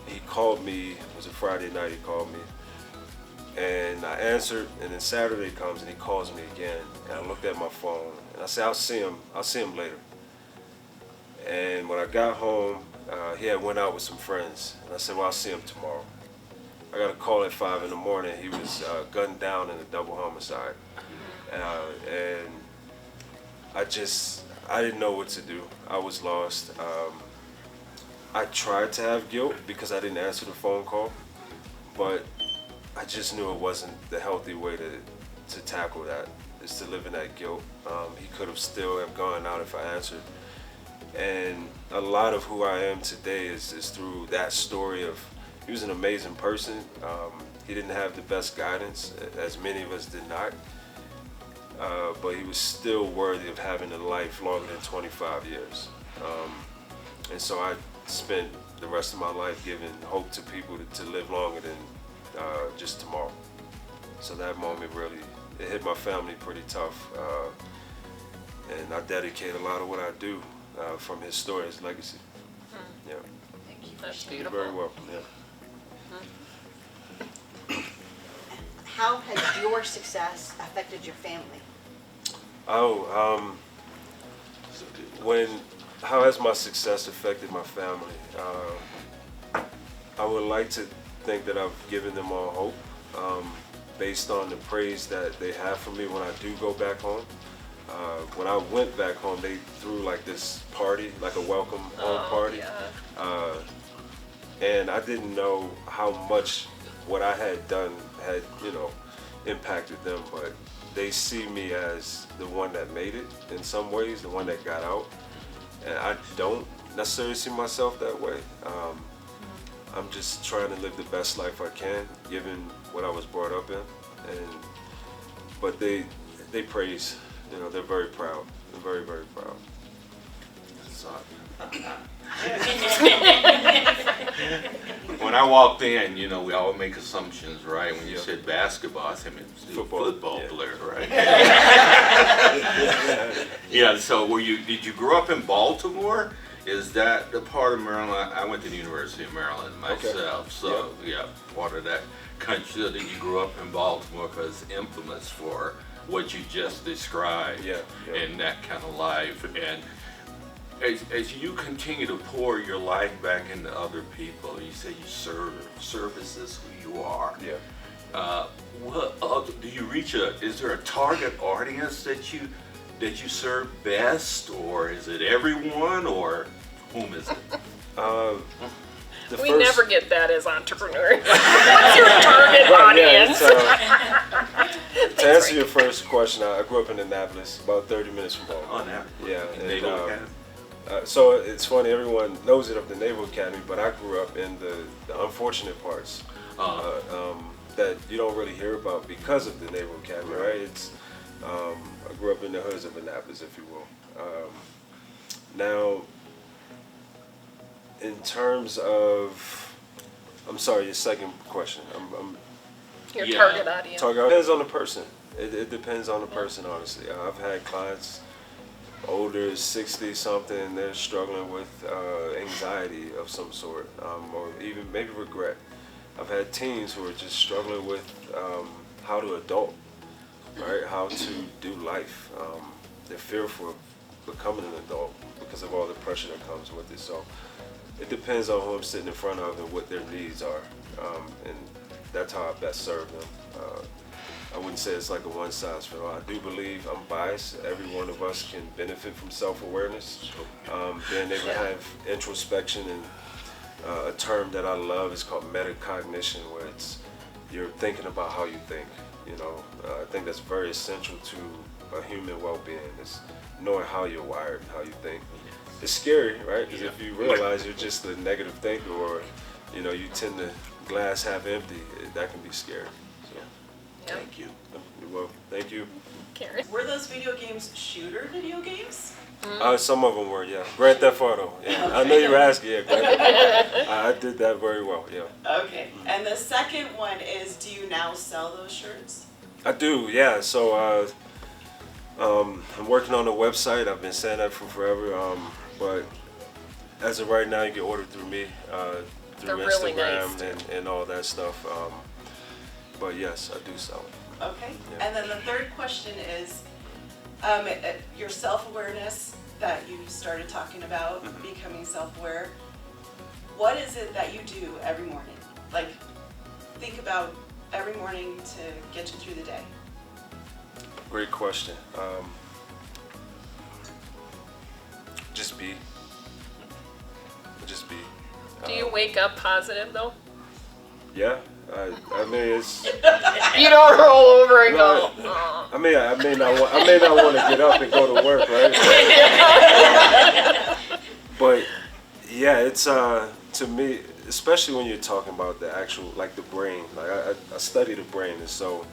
He called me, it was a Friday night, he called me, and I answered, and then Saturday comes and he calls me again, and I looked at my phone, and I said, I'll see him later. And when I got home, he had went out with some friends, and I said, well, I'll see him tomorrow. I got a call at 5 in the morning. He was gunned down in a double homicide. And I didn't know what to do. I was lost. I tried to have guilt because I didn't answer the phone call, but I just knew it wasn't the healthy way to tackle that, is to live in that guilt. He could have still have gone out if I answered. And a lot of who I am today is through that story of, he was an amazing person. He didn't have the best guidance, as many of us did not. But he was still worthy of having a life longer than 25 years. And so I spent the rest of my life giving hope to people to live longer than just tomorrow. So that moment really, it hit my family pretty tough. And I dedicate a lot of what I do from his story, his legacy. Yeah. Thank you. That's beautiful. You're very welcome. Yeah. How has your success affected your family? How has my success affected my family? I would like to think that I've given them all hope, based on the praise that they have for me when I do go back home. when I went back home, they threw like this party, like a welcome home party. Yeah. And I didn't know how much what I had done had, impacted them, but they see me as the one that made it in some ways, the one that got out. And I don't necessarily see myself that way. I'm just trying to live the best life I can, given what I was brought up in. But they praise, they're very proud. They're very, very proud. When I walked in, we all make assumptions, right? When you said basketball, I said, football player, right? Yeah, so did you grow up in Baltimore? Is that the part of Maryland? I went to the University of Maryland myself, so part of that country. Did you grow up in Baltimore because it's infamous for what you just described and that kind of life? And as you continue to pour your life back into other people, you say you service is who you are. Yeah. Do you reach is there a target audience that you serve best, or is it everyone, or whom is it? We never get that as entrepreneurs. What's your target audience? To answer your first question, I grew up in Annapolis, about 30 minutes from Baltimore. Yeah. So it's funny, everyone knows it of the Naval Academy, but I grew up in the unfortunate parts that you don't really hear about because of the Naval Academy, right? I grew up in the hoods of Annapolis, if you will. Now, in terms of, I'm sorry, your second question. Your target audience. It depends on the person. It depends on the person, honestly. I've had clients older, 60-something, they're struggling with anxiety of some sort, or even maybe regret. I've had teens who are just struggling with how to adult, right? How to do life. They're fearful of becoming an adult because of all the pressure that comes with it. So it depends on who I'm sitting in front of and what their needs are, and that's how I best serve them. I wouldn't say it's like a one-size-fits-all. I do believe, I'm biased, every one of us can benefit from self-awareness, being able to have introspection, and a term that I love is called metacognition, where you're thinking about how you think. I think that's very essential to a human well-being, is knowing how you're wired and how you think. It's scary, right? Because if you realize you're just a negative thinker, or you tend to glass half empty, that can be scary. So, thank you. Well, thank you. Karen. Were those video games shooter video games? Some of them were, yeah. Grand Theft Auto. Yeah. Okay. I know you were asking. Yeah, Grand Theft Auto. I did that very well. Yeah. Okay. And the second one is, do you now sell those shirts? I do. Yeah. So I'm working on a website. I've been saying that for forever. But as of right now, you can order through me, through They're Instagram really nice, and all that stuff. But yes, I do sell it. Okay. Yeah. And then the third question is, your self-awareness that you started talking about, becoming self-aware. What is it that you do every morning? Like, think about every morning to get you through the day. Great question. Just be. Do you wake up positive though? Yeah. I mean, it's. You don't roll over and go. I may not want to get up and go to work, right? But yeah, it's to me, especially when you're talking about the actual, like the brain. Like I study the brain, and so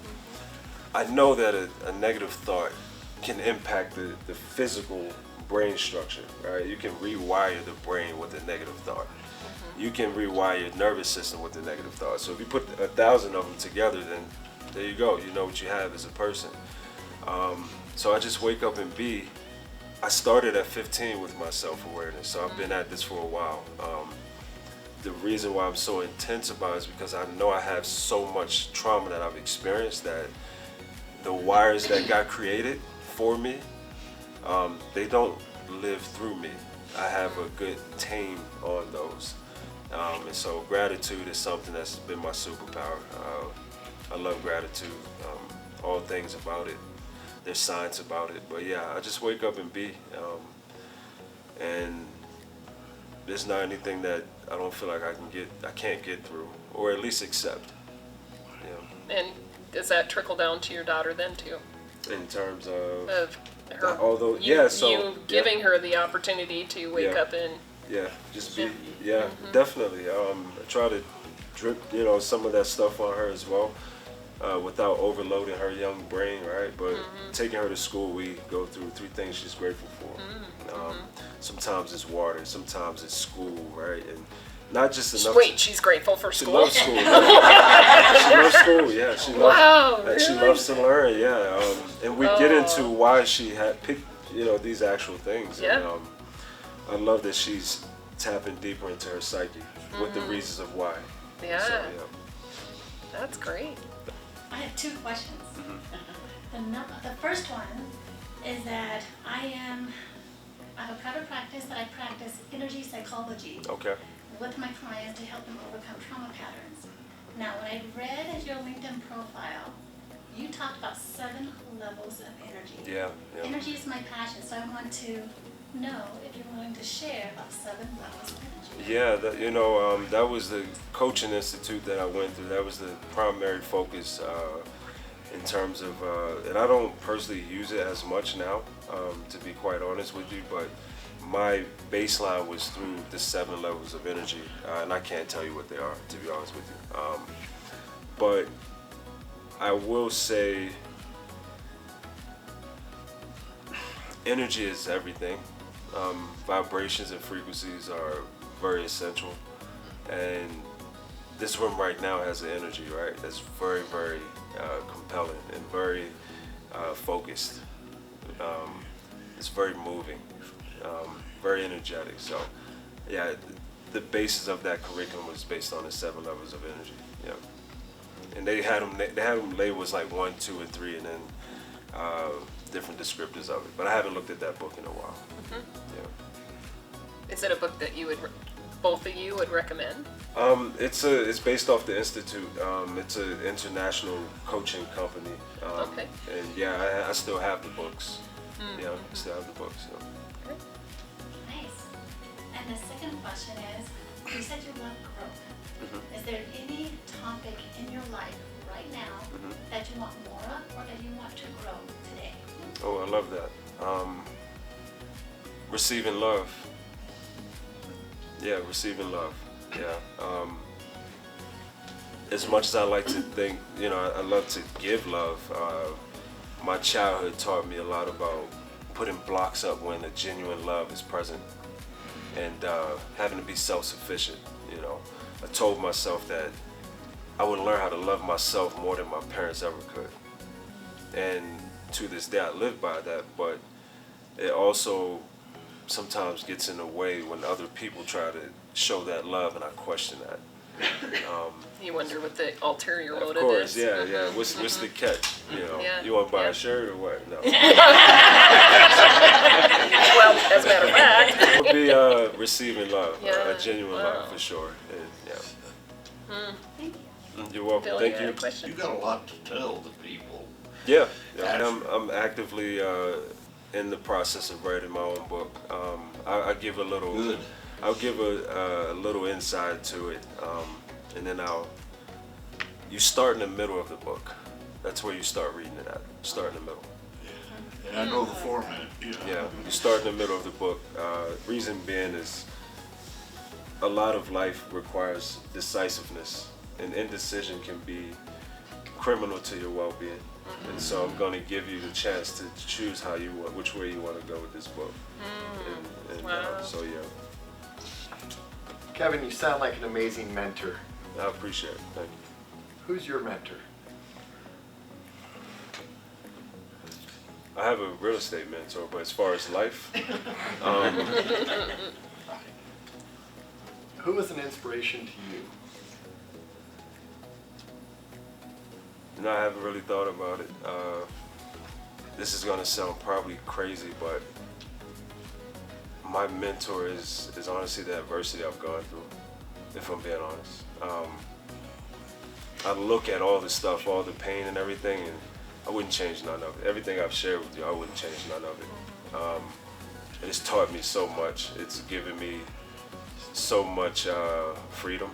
I know that a negative thought can impact the physical brain structure, right? You can rewire the brain with a negative thought. You can rewire your nervous system with a negative thought. So if you put 1,000 of them together, then there you go. You know what you have as a person. So I just wake up and be. I started at 15 with my self-awareness, so I've been at this for a while. The reason why I'm so intense about it is because I know I have so much trauma that I've experienced that the wires that got created for me, they don't live through me. I have a good tame on those. And so gratitude is something that's been my superpower. I love gratitude, all things about it. there's science about it. But yeah, I just wake up and be. And there's not anything that I don't feel like I can't get through, or at least accept. Yeah. And does that trickle down to your daughter then too? In terms of her, although you giving her the opportunity to wake up and just be definitely. I try to drip some of that stuff on her as well, without overloading her young brain, right? But taking her to school, we go through 3 things she's grateful for. Sometimes it's water, sometimes it's school, right? And not just enough. Wait, she's grateful for school. She loves school. She loves school. Yeah, she loves. Really? She loves to learn. Yeah, and we get into why she had picked, these actual things. Yeah. And, I love that she's tapping deeper into her psyche with the reasons of why. Yeah. So, That's great. I have 2 questions. The first one is that I have a private practice that I practice energy psychology with my clients to help them overcome trauma patterns. Now, when I read your LinkedIn profile, you talked about 7 levels of energy. Yeah. Energy is my passion, so I want to know if you're willing to share about 7 levels of energy. Yeah, that was the coaching institute that I went through. That was the primary focus in terms of, and I don't personally use it as much now, to be quite honest with you, but my baseline was through the 7 levels of energy, and I can't tell you what they are, to be honest with you. But I will say energy is everything. Vibrations and frequencies are very essential, and this room right now has an energy, right? That's very, very compelling and very focused. It's very moving, very energetic. So, yeah, the basis of that curriculum was based on the 7 levels of energy. Yeah, and they had them labeled as like 1, 2, and 3, and then different descriptors of it. But I haven't looked at that book in a while. Yeah. Is it a book that both of you would recommend? It's based off the institute. It's an international coaching company. And yeah, I still have the books. Yeah, I still have the books. Yeah. Nice. And the second question is, you said you love growth. Is there any topic in your life right now that you want more of, or that you want to grow today? Oh, I love that. Receiving love. Yeah, receiving love. Yeah. As much as I like to think, I love to give love. My childhood taught me a lot about putting blocks up when a genuine love is present, and having to be self-sufficient. I told myself that I would learn how to love myself more than my parents ever could, and to this day I live by that. But it also sometimes gets in the way when other people try to show that love, and I question that. You wonder what the ulterior motive is. Of course, yeah. What's the catch? You want to buy a shirt or what? No. Well, as a matter of fact, It would be receiving love, Yeah. a genuine love for sure. And, Thank you. You're welcome. Phil, Thank you had you. a question? You got a lot to tell the people. Yeah, I'm actively in the process of writing my own book. I give a little. Good. I'll give a little insight to it, and then you start in the middle of the book. That's where you start reading it at. Start in the middle. And I know the format. Yeah, you start in the middle of the book. Reason being is a lot of life requires decisiveness, and indecision can be criminal to your well-being. And so I'm going to give you the chance to choose which way you want to go with this book. Wow. So yeah, Kevin, you sound like an amazing mentor. I appreciate it. Thank you. Who's your mentor? I have a real estate mentor, but as far as life, Who was an inspiration to you? I haven't really thought about it. This is going to sound probably crazy, but my mentor is honestly the adversity I've gone through, if I'm being honest. I look at all the stuff, all the pain and everything, and I wouldn't change none of it. Everything I've shared with you, I wouldn't change none of it. It's taught me so much. It's given me so much freedom,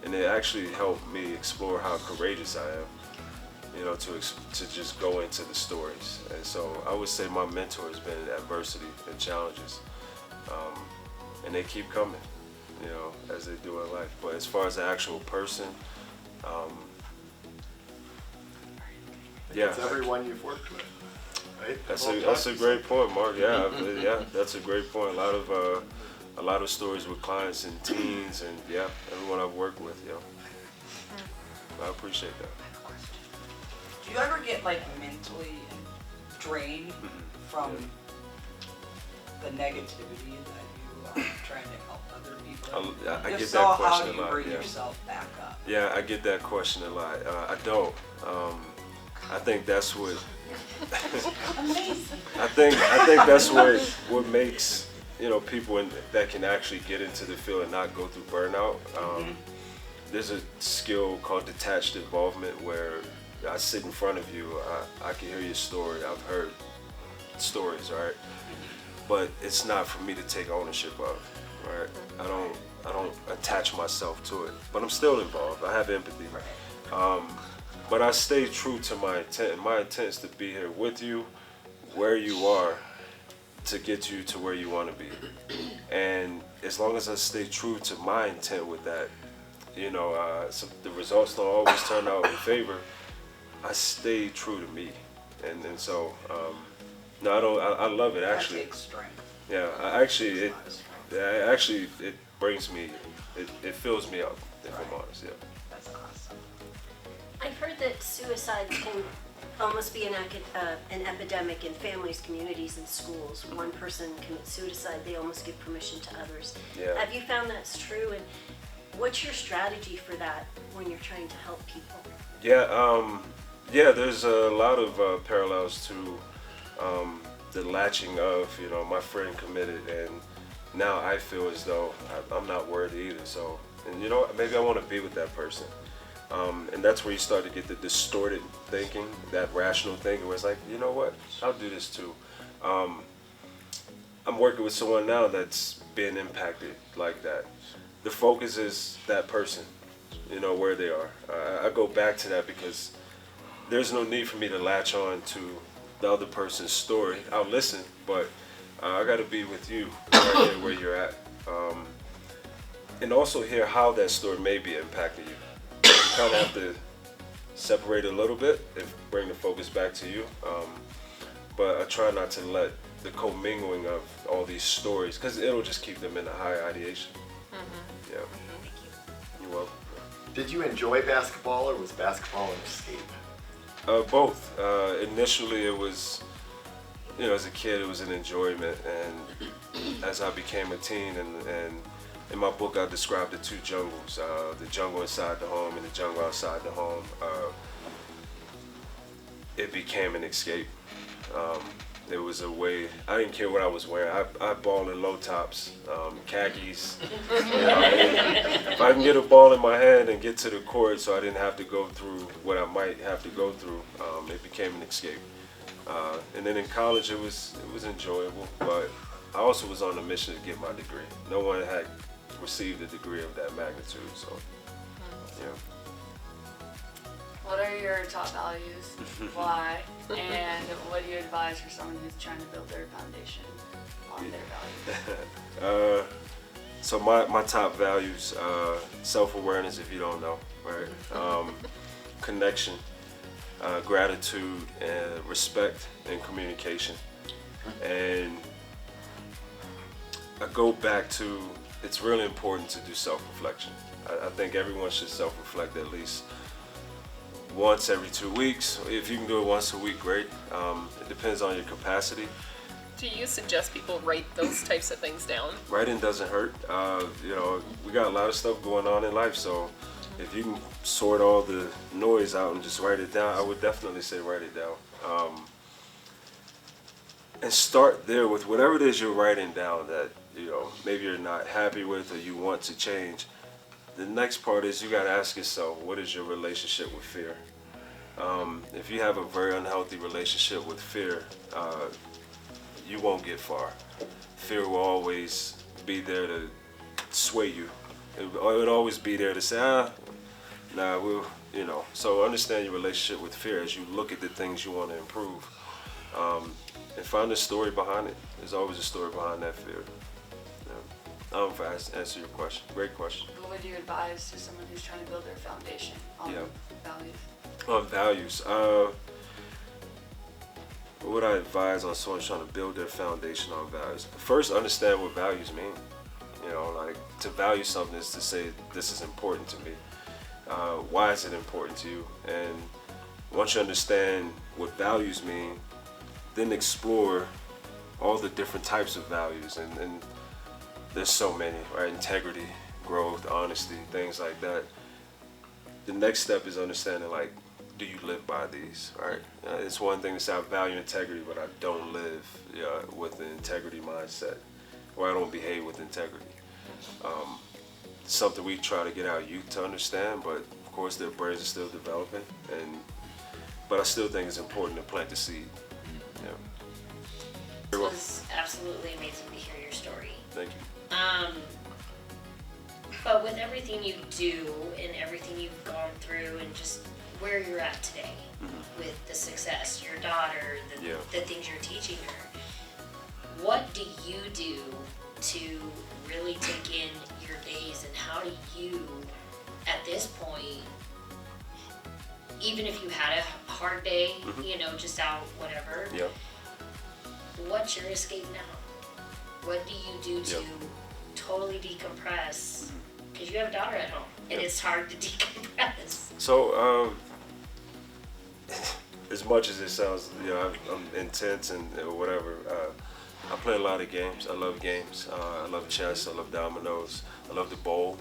and it actually helped me explore how courageous I am. You know, to just go into the stories. And so I would say my mentor has been in adversity and challenges, and they keep coming, you know, as they do in life. But as far as the actual person, yeah, it's everyone you've worked with, right? That's a great point, Mark. Yeah, yeah, that's a great point. A lot of stories with clients and teens, and yeah, everyone I've worked with. Yeah, I appreciate that. Do you ever get like mentally drained from the negativity that you are trying to help other people? I If get so, that question how do a you lot. bring Yeah. yourself back up? Yeah, I get that question a lot. I don't. I think that's what. I think that's what makes, you know, people that can actually get into the field and not go through burnout. There's a skill called detached involvement where I sit in front of you, I can hear your story, I've heard stories, right? But it's not for me to take ownership of, right? I don't attach myself to it, but I'm still involved. I have empathy. But I stay true to my intent. My intent is to be here with you, where you are, to get you to where you want to be. And as long as I stay true to my intent with that, you know, so the results don't always turn out in favor. I stay true to me, and so no, I don't. I love it actually. That takes strength. Yeah, it brings me, it fills me up. If I'm honest, yeah. That's awesome. I've heard that suicide can almost be an epidemic in families, communities, and schools. One person commits suicide, they almost give permission to others. Yeah. Have you found that's true? And what's your strategy for that when you're trying to help people? Yeah, there's a lot of parallels to the latching of, you know, my friend committed, and now I feel as though I'm not worthy either. So, and you know, maybe I want to be with that person. And that's where you start to get the distorted thinking, that rational thinking where it's like, you know what, I'll do this too. I'm working with someone now that's been impacted like that. The focus is that person, you know, where they are. I go back to that because there's no need for me to latch on to the other person's story. I'll listen, but I got to be with you right there where you're at. And also hear how that story may be impacting you. You kind of have to separate a little bit and bring the focus back to you. But I try not to let the commingling of all these stories, because it'll just keep them in a high ideation. Yeah. You're welcome. Did you enjoy basketball, or was basketball an escape? Both. Initially it was, you know, as a kid it was an enjoyment, and as I became a teen, and in my book I described the two jungles, the jungle inside the home and the jungle outside the home. It became an escape. It was a way, I didn't care what I was wearing. I ball in low tops, khakis. You know, if I can get a ball in my hand and get to the court so I didn't have to go through what I might have to go through, it became an escape. And then in college it was enjoyable, but I also was on a mission to get my degree. No one had received a degree of that magnitude, so yeah. What are your top values? Why? And what do you advise for someone who's trying to build their foundation on their values? So my top values, self-awareness, if you don't know, right? Connection, gratitude, and respect, and communication. And I go back to, it's really important to do self-reflection. I think everyone should self-reflect at least once every 2 weeks. If you can do it once a week, great. It depends on your capacity. Do you suggest people write those types of things down? Writing doesn't hurt. You know, we got a lot of stuff going on in life, so if you can sort all the noise out and just write it down, I would definitely say write it down. And start there with whatever it is you're writing down that, you know, maybe you're not happy with or you want to change. The next part is you got to ask yourself, what is your relationship with fear? If you have a very unhealthy relationship with fear, you won't get far. Fear will always be there to sway you. It would always be there to say, nah, we'll, you know. So understand your relationship with fear as you look at the things you want to improve. And find a story behind it. There's always a story behind that fear. I don't know if I answer your question. Great question. What would you advise to someone who's trying to build their foundation on values? On values. What would I advise on someone trying to build their foundation on values? First, understand what values mean. You know, like to value something is to say this is important to me. Why is it important to you? And once you understand what values mean, then explore all the different types of values. And there's so many, right? Integrity, growth, honesty, things like that. The next step is understanding, like, do you live by these, right? It's one thing to say I value integrity, but I don't live with an integrity mindset, or I don't behave with integrity. Something we try to get our youth to understand, but of course their brains are still developing, but I still think it's important to plant the seed. It was absolutely amazing to hear your story. Thank you. But with everything you do and everything you've gone through and just where you're at today, with the success, your daughter, the things you're teaching her, what do you do to really take in your days, and how do you, at this point, even if you had a hard day, you know, just out, whatever, what's your escape now? What do you do to totally decompress? Because you have a daughter at home, and it's hard to decompress. So, as much as it sounds, you know, I'm intense and whatever, I play a lot of games. I love games. I love chess. I love dominoes. I love to bowl.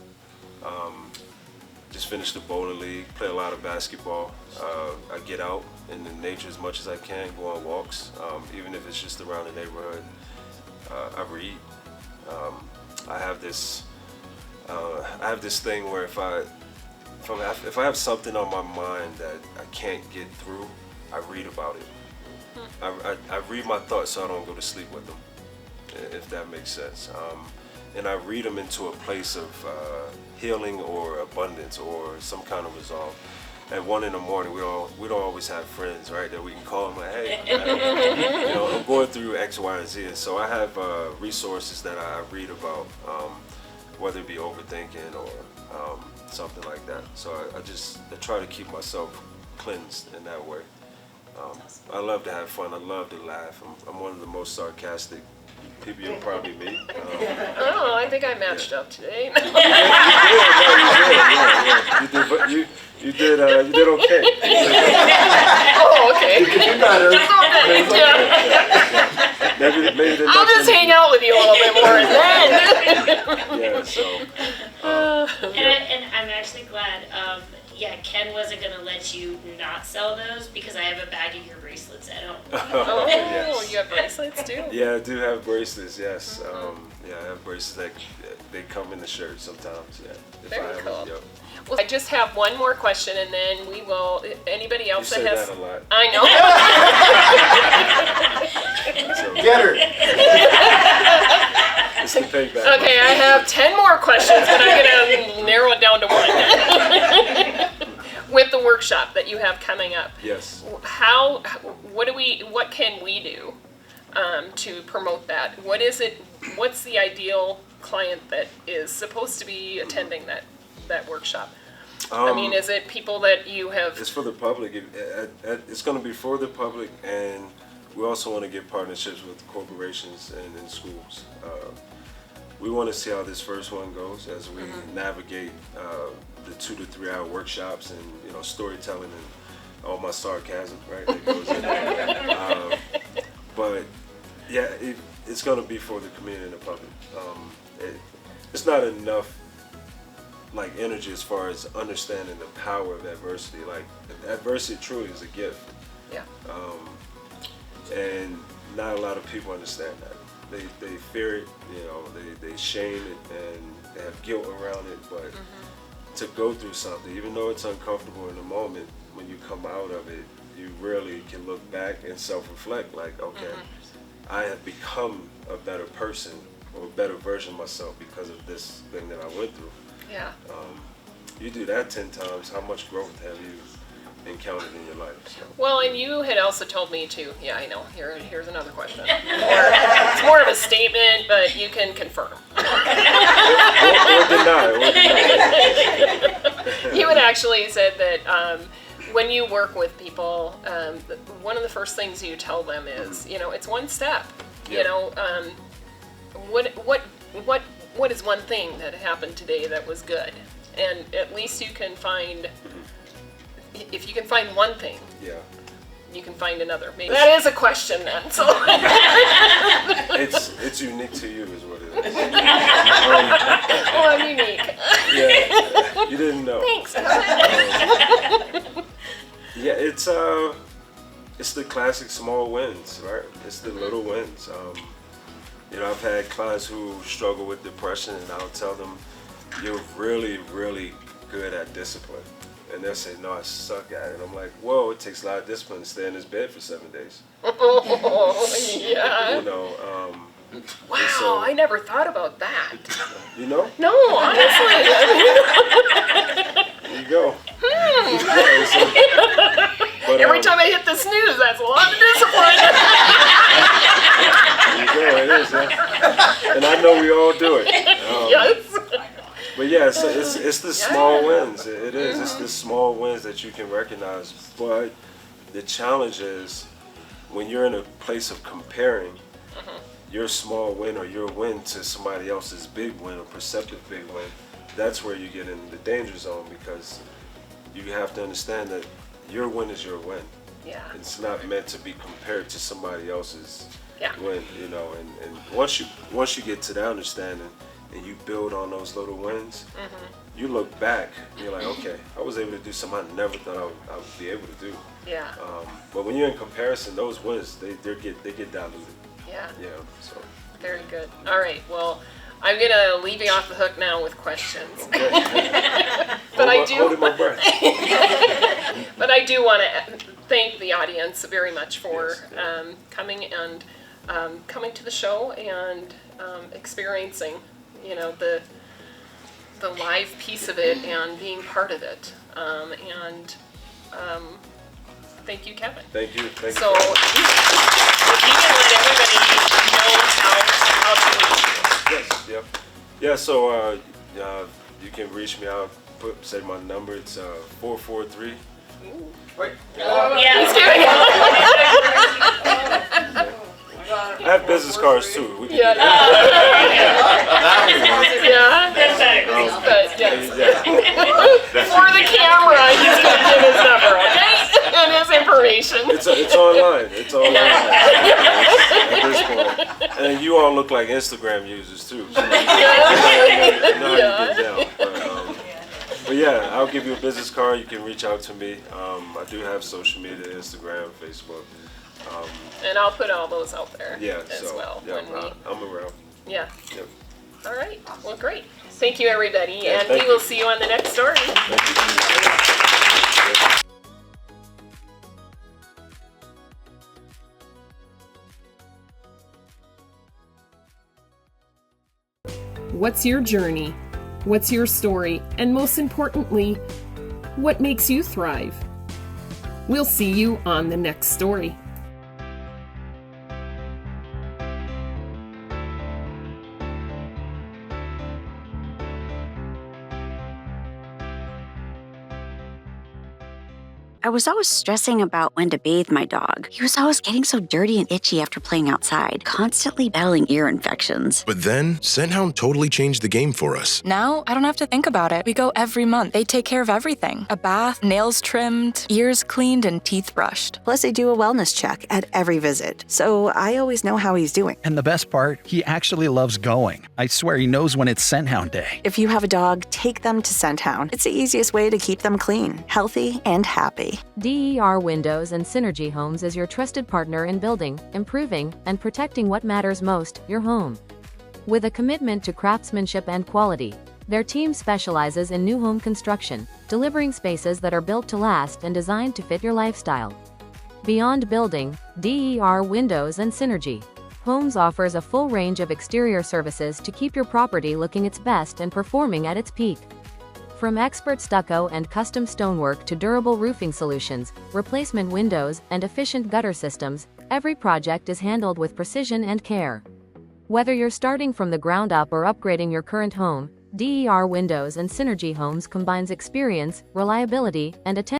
Just finished the bowling league. Play a lot of basketball. I get out in the nature as much as I can. Go on walks, even if it's just around the neighborhood. I read. I have this thing where if I have something on my mind that I can't get through, I read about it. I read my thoughts so I don't go to sleep with them, if that makes sense. And I read them into a place of healing or abundance or some kind of resolve. At 1 in the morning, we don't always have friends, right? That we can call them like, hey, you know, I'm going through X, Y, and Z. And so I have resources that I read about, whether it be overthinking or something like that. So I try to keep myself cleansed in that way. I love to have fun. I love to laugh. I'm one of the most sarcastic people you'll probably meet. Oh, I think I matched up today. You did okay. Oh, okay. You could do better. Maybe I'll just hang out with you a little bit more and then. Yeah, so. And I'm actually glad. Ken wasn't going to let you not sell those because I have a bag of your bracelets at home. Oh, yes. You have bracelets too? Yeah, I do have bracelets, yes. I have bracelets that they come in the shirt sometimes. Yeah. Very cool. Well, I just have one more question, and then we will. Anybody else that has? That a lot. I know. So, get her. It's the payback. Okay, I have 10 more questions, but I'm gonna narrow it down to one. With the workshop that you have coming up. Yes. What can we do to promote that? What is it? What's the ideal client that is supposed to be attending that workshop? I mean, is it people that you have? It's for the public. It's going to be for the public, and we also want to get partnerships with corporations and in schools. We want to see how this first one goes as we navigate the 2 to 3 hour workshops and storytelling and all my sarcasm, right? That goes in there. But yeah, it's going to be for the community and the public. It's not enough like energy as far as understanding the power of adversity. Like adversity truly is a gift. Yeah. And not a lot of people understand that. They fear it, they shame it, and they have guilt around it. But to go through something, even though it's uncomfortable in the moment, when you come out of it, you really can look back and self-reflect, like, okay, I have become a better person or a better version of myself because of this thing that I went through. Yeah. You do that 10 times, how much growth have you encountered in your life? So. Well, and you had also told me too, yeah, I know, here's another question. It's more of a statement, but you can confirm. or deny. You had actually said that when you work with people, one of the first things you tell them is, it's one step. Yep. What is one thing that happened today that was good? And at least you can find, if you can find one thing, you can find another. Maybe that is a question then. So it's unique to you, is what it is. Well, I'm unique. Yeah, you didn't know. Thanks. Yeah, it's the classic small wins, right? It's the little wins. I've had clients who struggle with depression, and I'll tell them, you're really, really good at discipline. And they'll say, no, I suck at it. I'm like, whoa, it takes a lot of discipline to stay in this bed for 7 days. Oh, yeah. Wow, so, I never thought about that. You know? No, honestly. There you go. But, every time I hit the snooze, that's a lot of discipline. There you go, it is, huh? And I know we all do it. Yes. But yeah, it's the small wins. It is. It's the small wins that you can recognize. But the challenge is when you're in a place of comparing your small win or your win to somebody else's big win or perceptive big win, that's where you get in the danger zone, because you have to understand that your win is your win. Yeah. It's not meant to be compared to somebody else's win, and once you get to that understanding and you build on those little wins, you look back and you're like, okay, I was able to do something I never thought I would be able to do. Yeah. But when you're in comparison, those wins, they get diluted. Yeah. Yeah. So. Very good. All right. Well, I'm gonna leave you off the hook now with questions. Okay. Holding my breath. But I do want to thank the audience very much for coming and coming to the show and experiencing, the live piece of it and being part of it. Thank you, Kevin. Thank you. So, if you can let everybody know how to reach you. Yes. Yep. Yeah. So you can reach me. I'll say my number. It's 443. Wait. Yeah. He's doing it. I have business cards too. We can Yeah. do that. For the camera, he's gonna give his number, okay? And his information. It's online. It's online. At this point. And you all look like Instagram users too. So you know how you get down. But yeah, I'll give you a business card. You can reach out to me. I do have social media, Instagram, Facebook. And I'll put all those out there as well. Yeah, I'm around. Yeah. Yep. All right. Well, great. Thank you, everybody. Yeah, and we will see you on the next story. What's your journey? What's your story? And most importantly, what makes you thrive? We'll see you on the next story. I was always stressing about when to bathe my dog. He was always getting so dirty and itchy after playing outside, constantly battling ear infections. But then, Scenthound totally changed the game for us. Now, I don't have to think about it. We go every month. They take care of everything. A bath, nails trimmed, ears cleaned, and teeth brushed. Plus, they do a wellness check at every visit. So I always know how he's doing. And the best part, he actually loves going. I swear he knows when it's Scenthound Day. If you have a dog, take them to Scenthound. It's the easiest way to keep them clean, healthy, and happy. DER Windows and Synergy Homes is your trusted partner in building, improving, and protecting what matters most, your home. With a commitment to craftsmanship and quality, Their team specializes in new home construction, delivering spaces that are built to last and designed to fit your lifestyle. Beyond building, DER Windows and Synergy Homes offers a full range of exterior services to keep your property looking its best and performing at its peak. From expert stucco and custom stonework to durable roofing solutions, replacement windows, and efficient gutter systems, every project is handled with precision and care. Whether you're starting from the ground up or upgrading your current home, DER Windows and Synergy Homes combines experience, reliability, and attention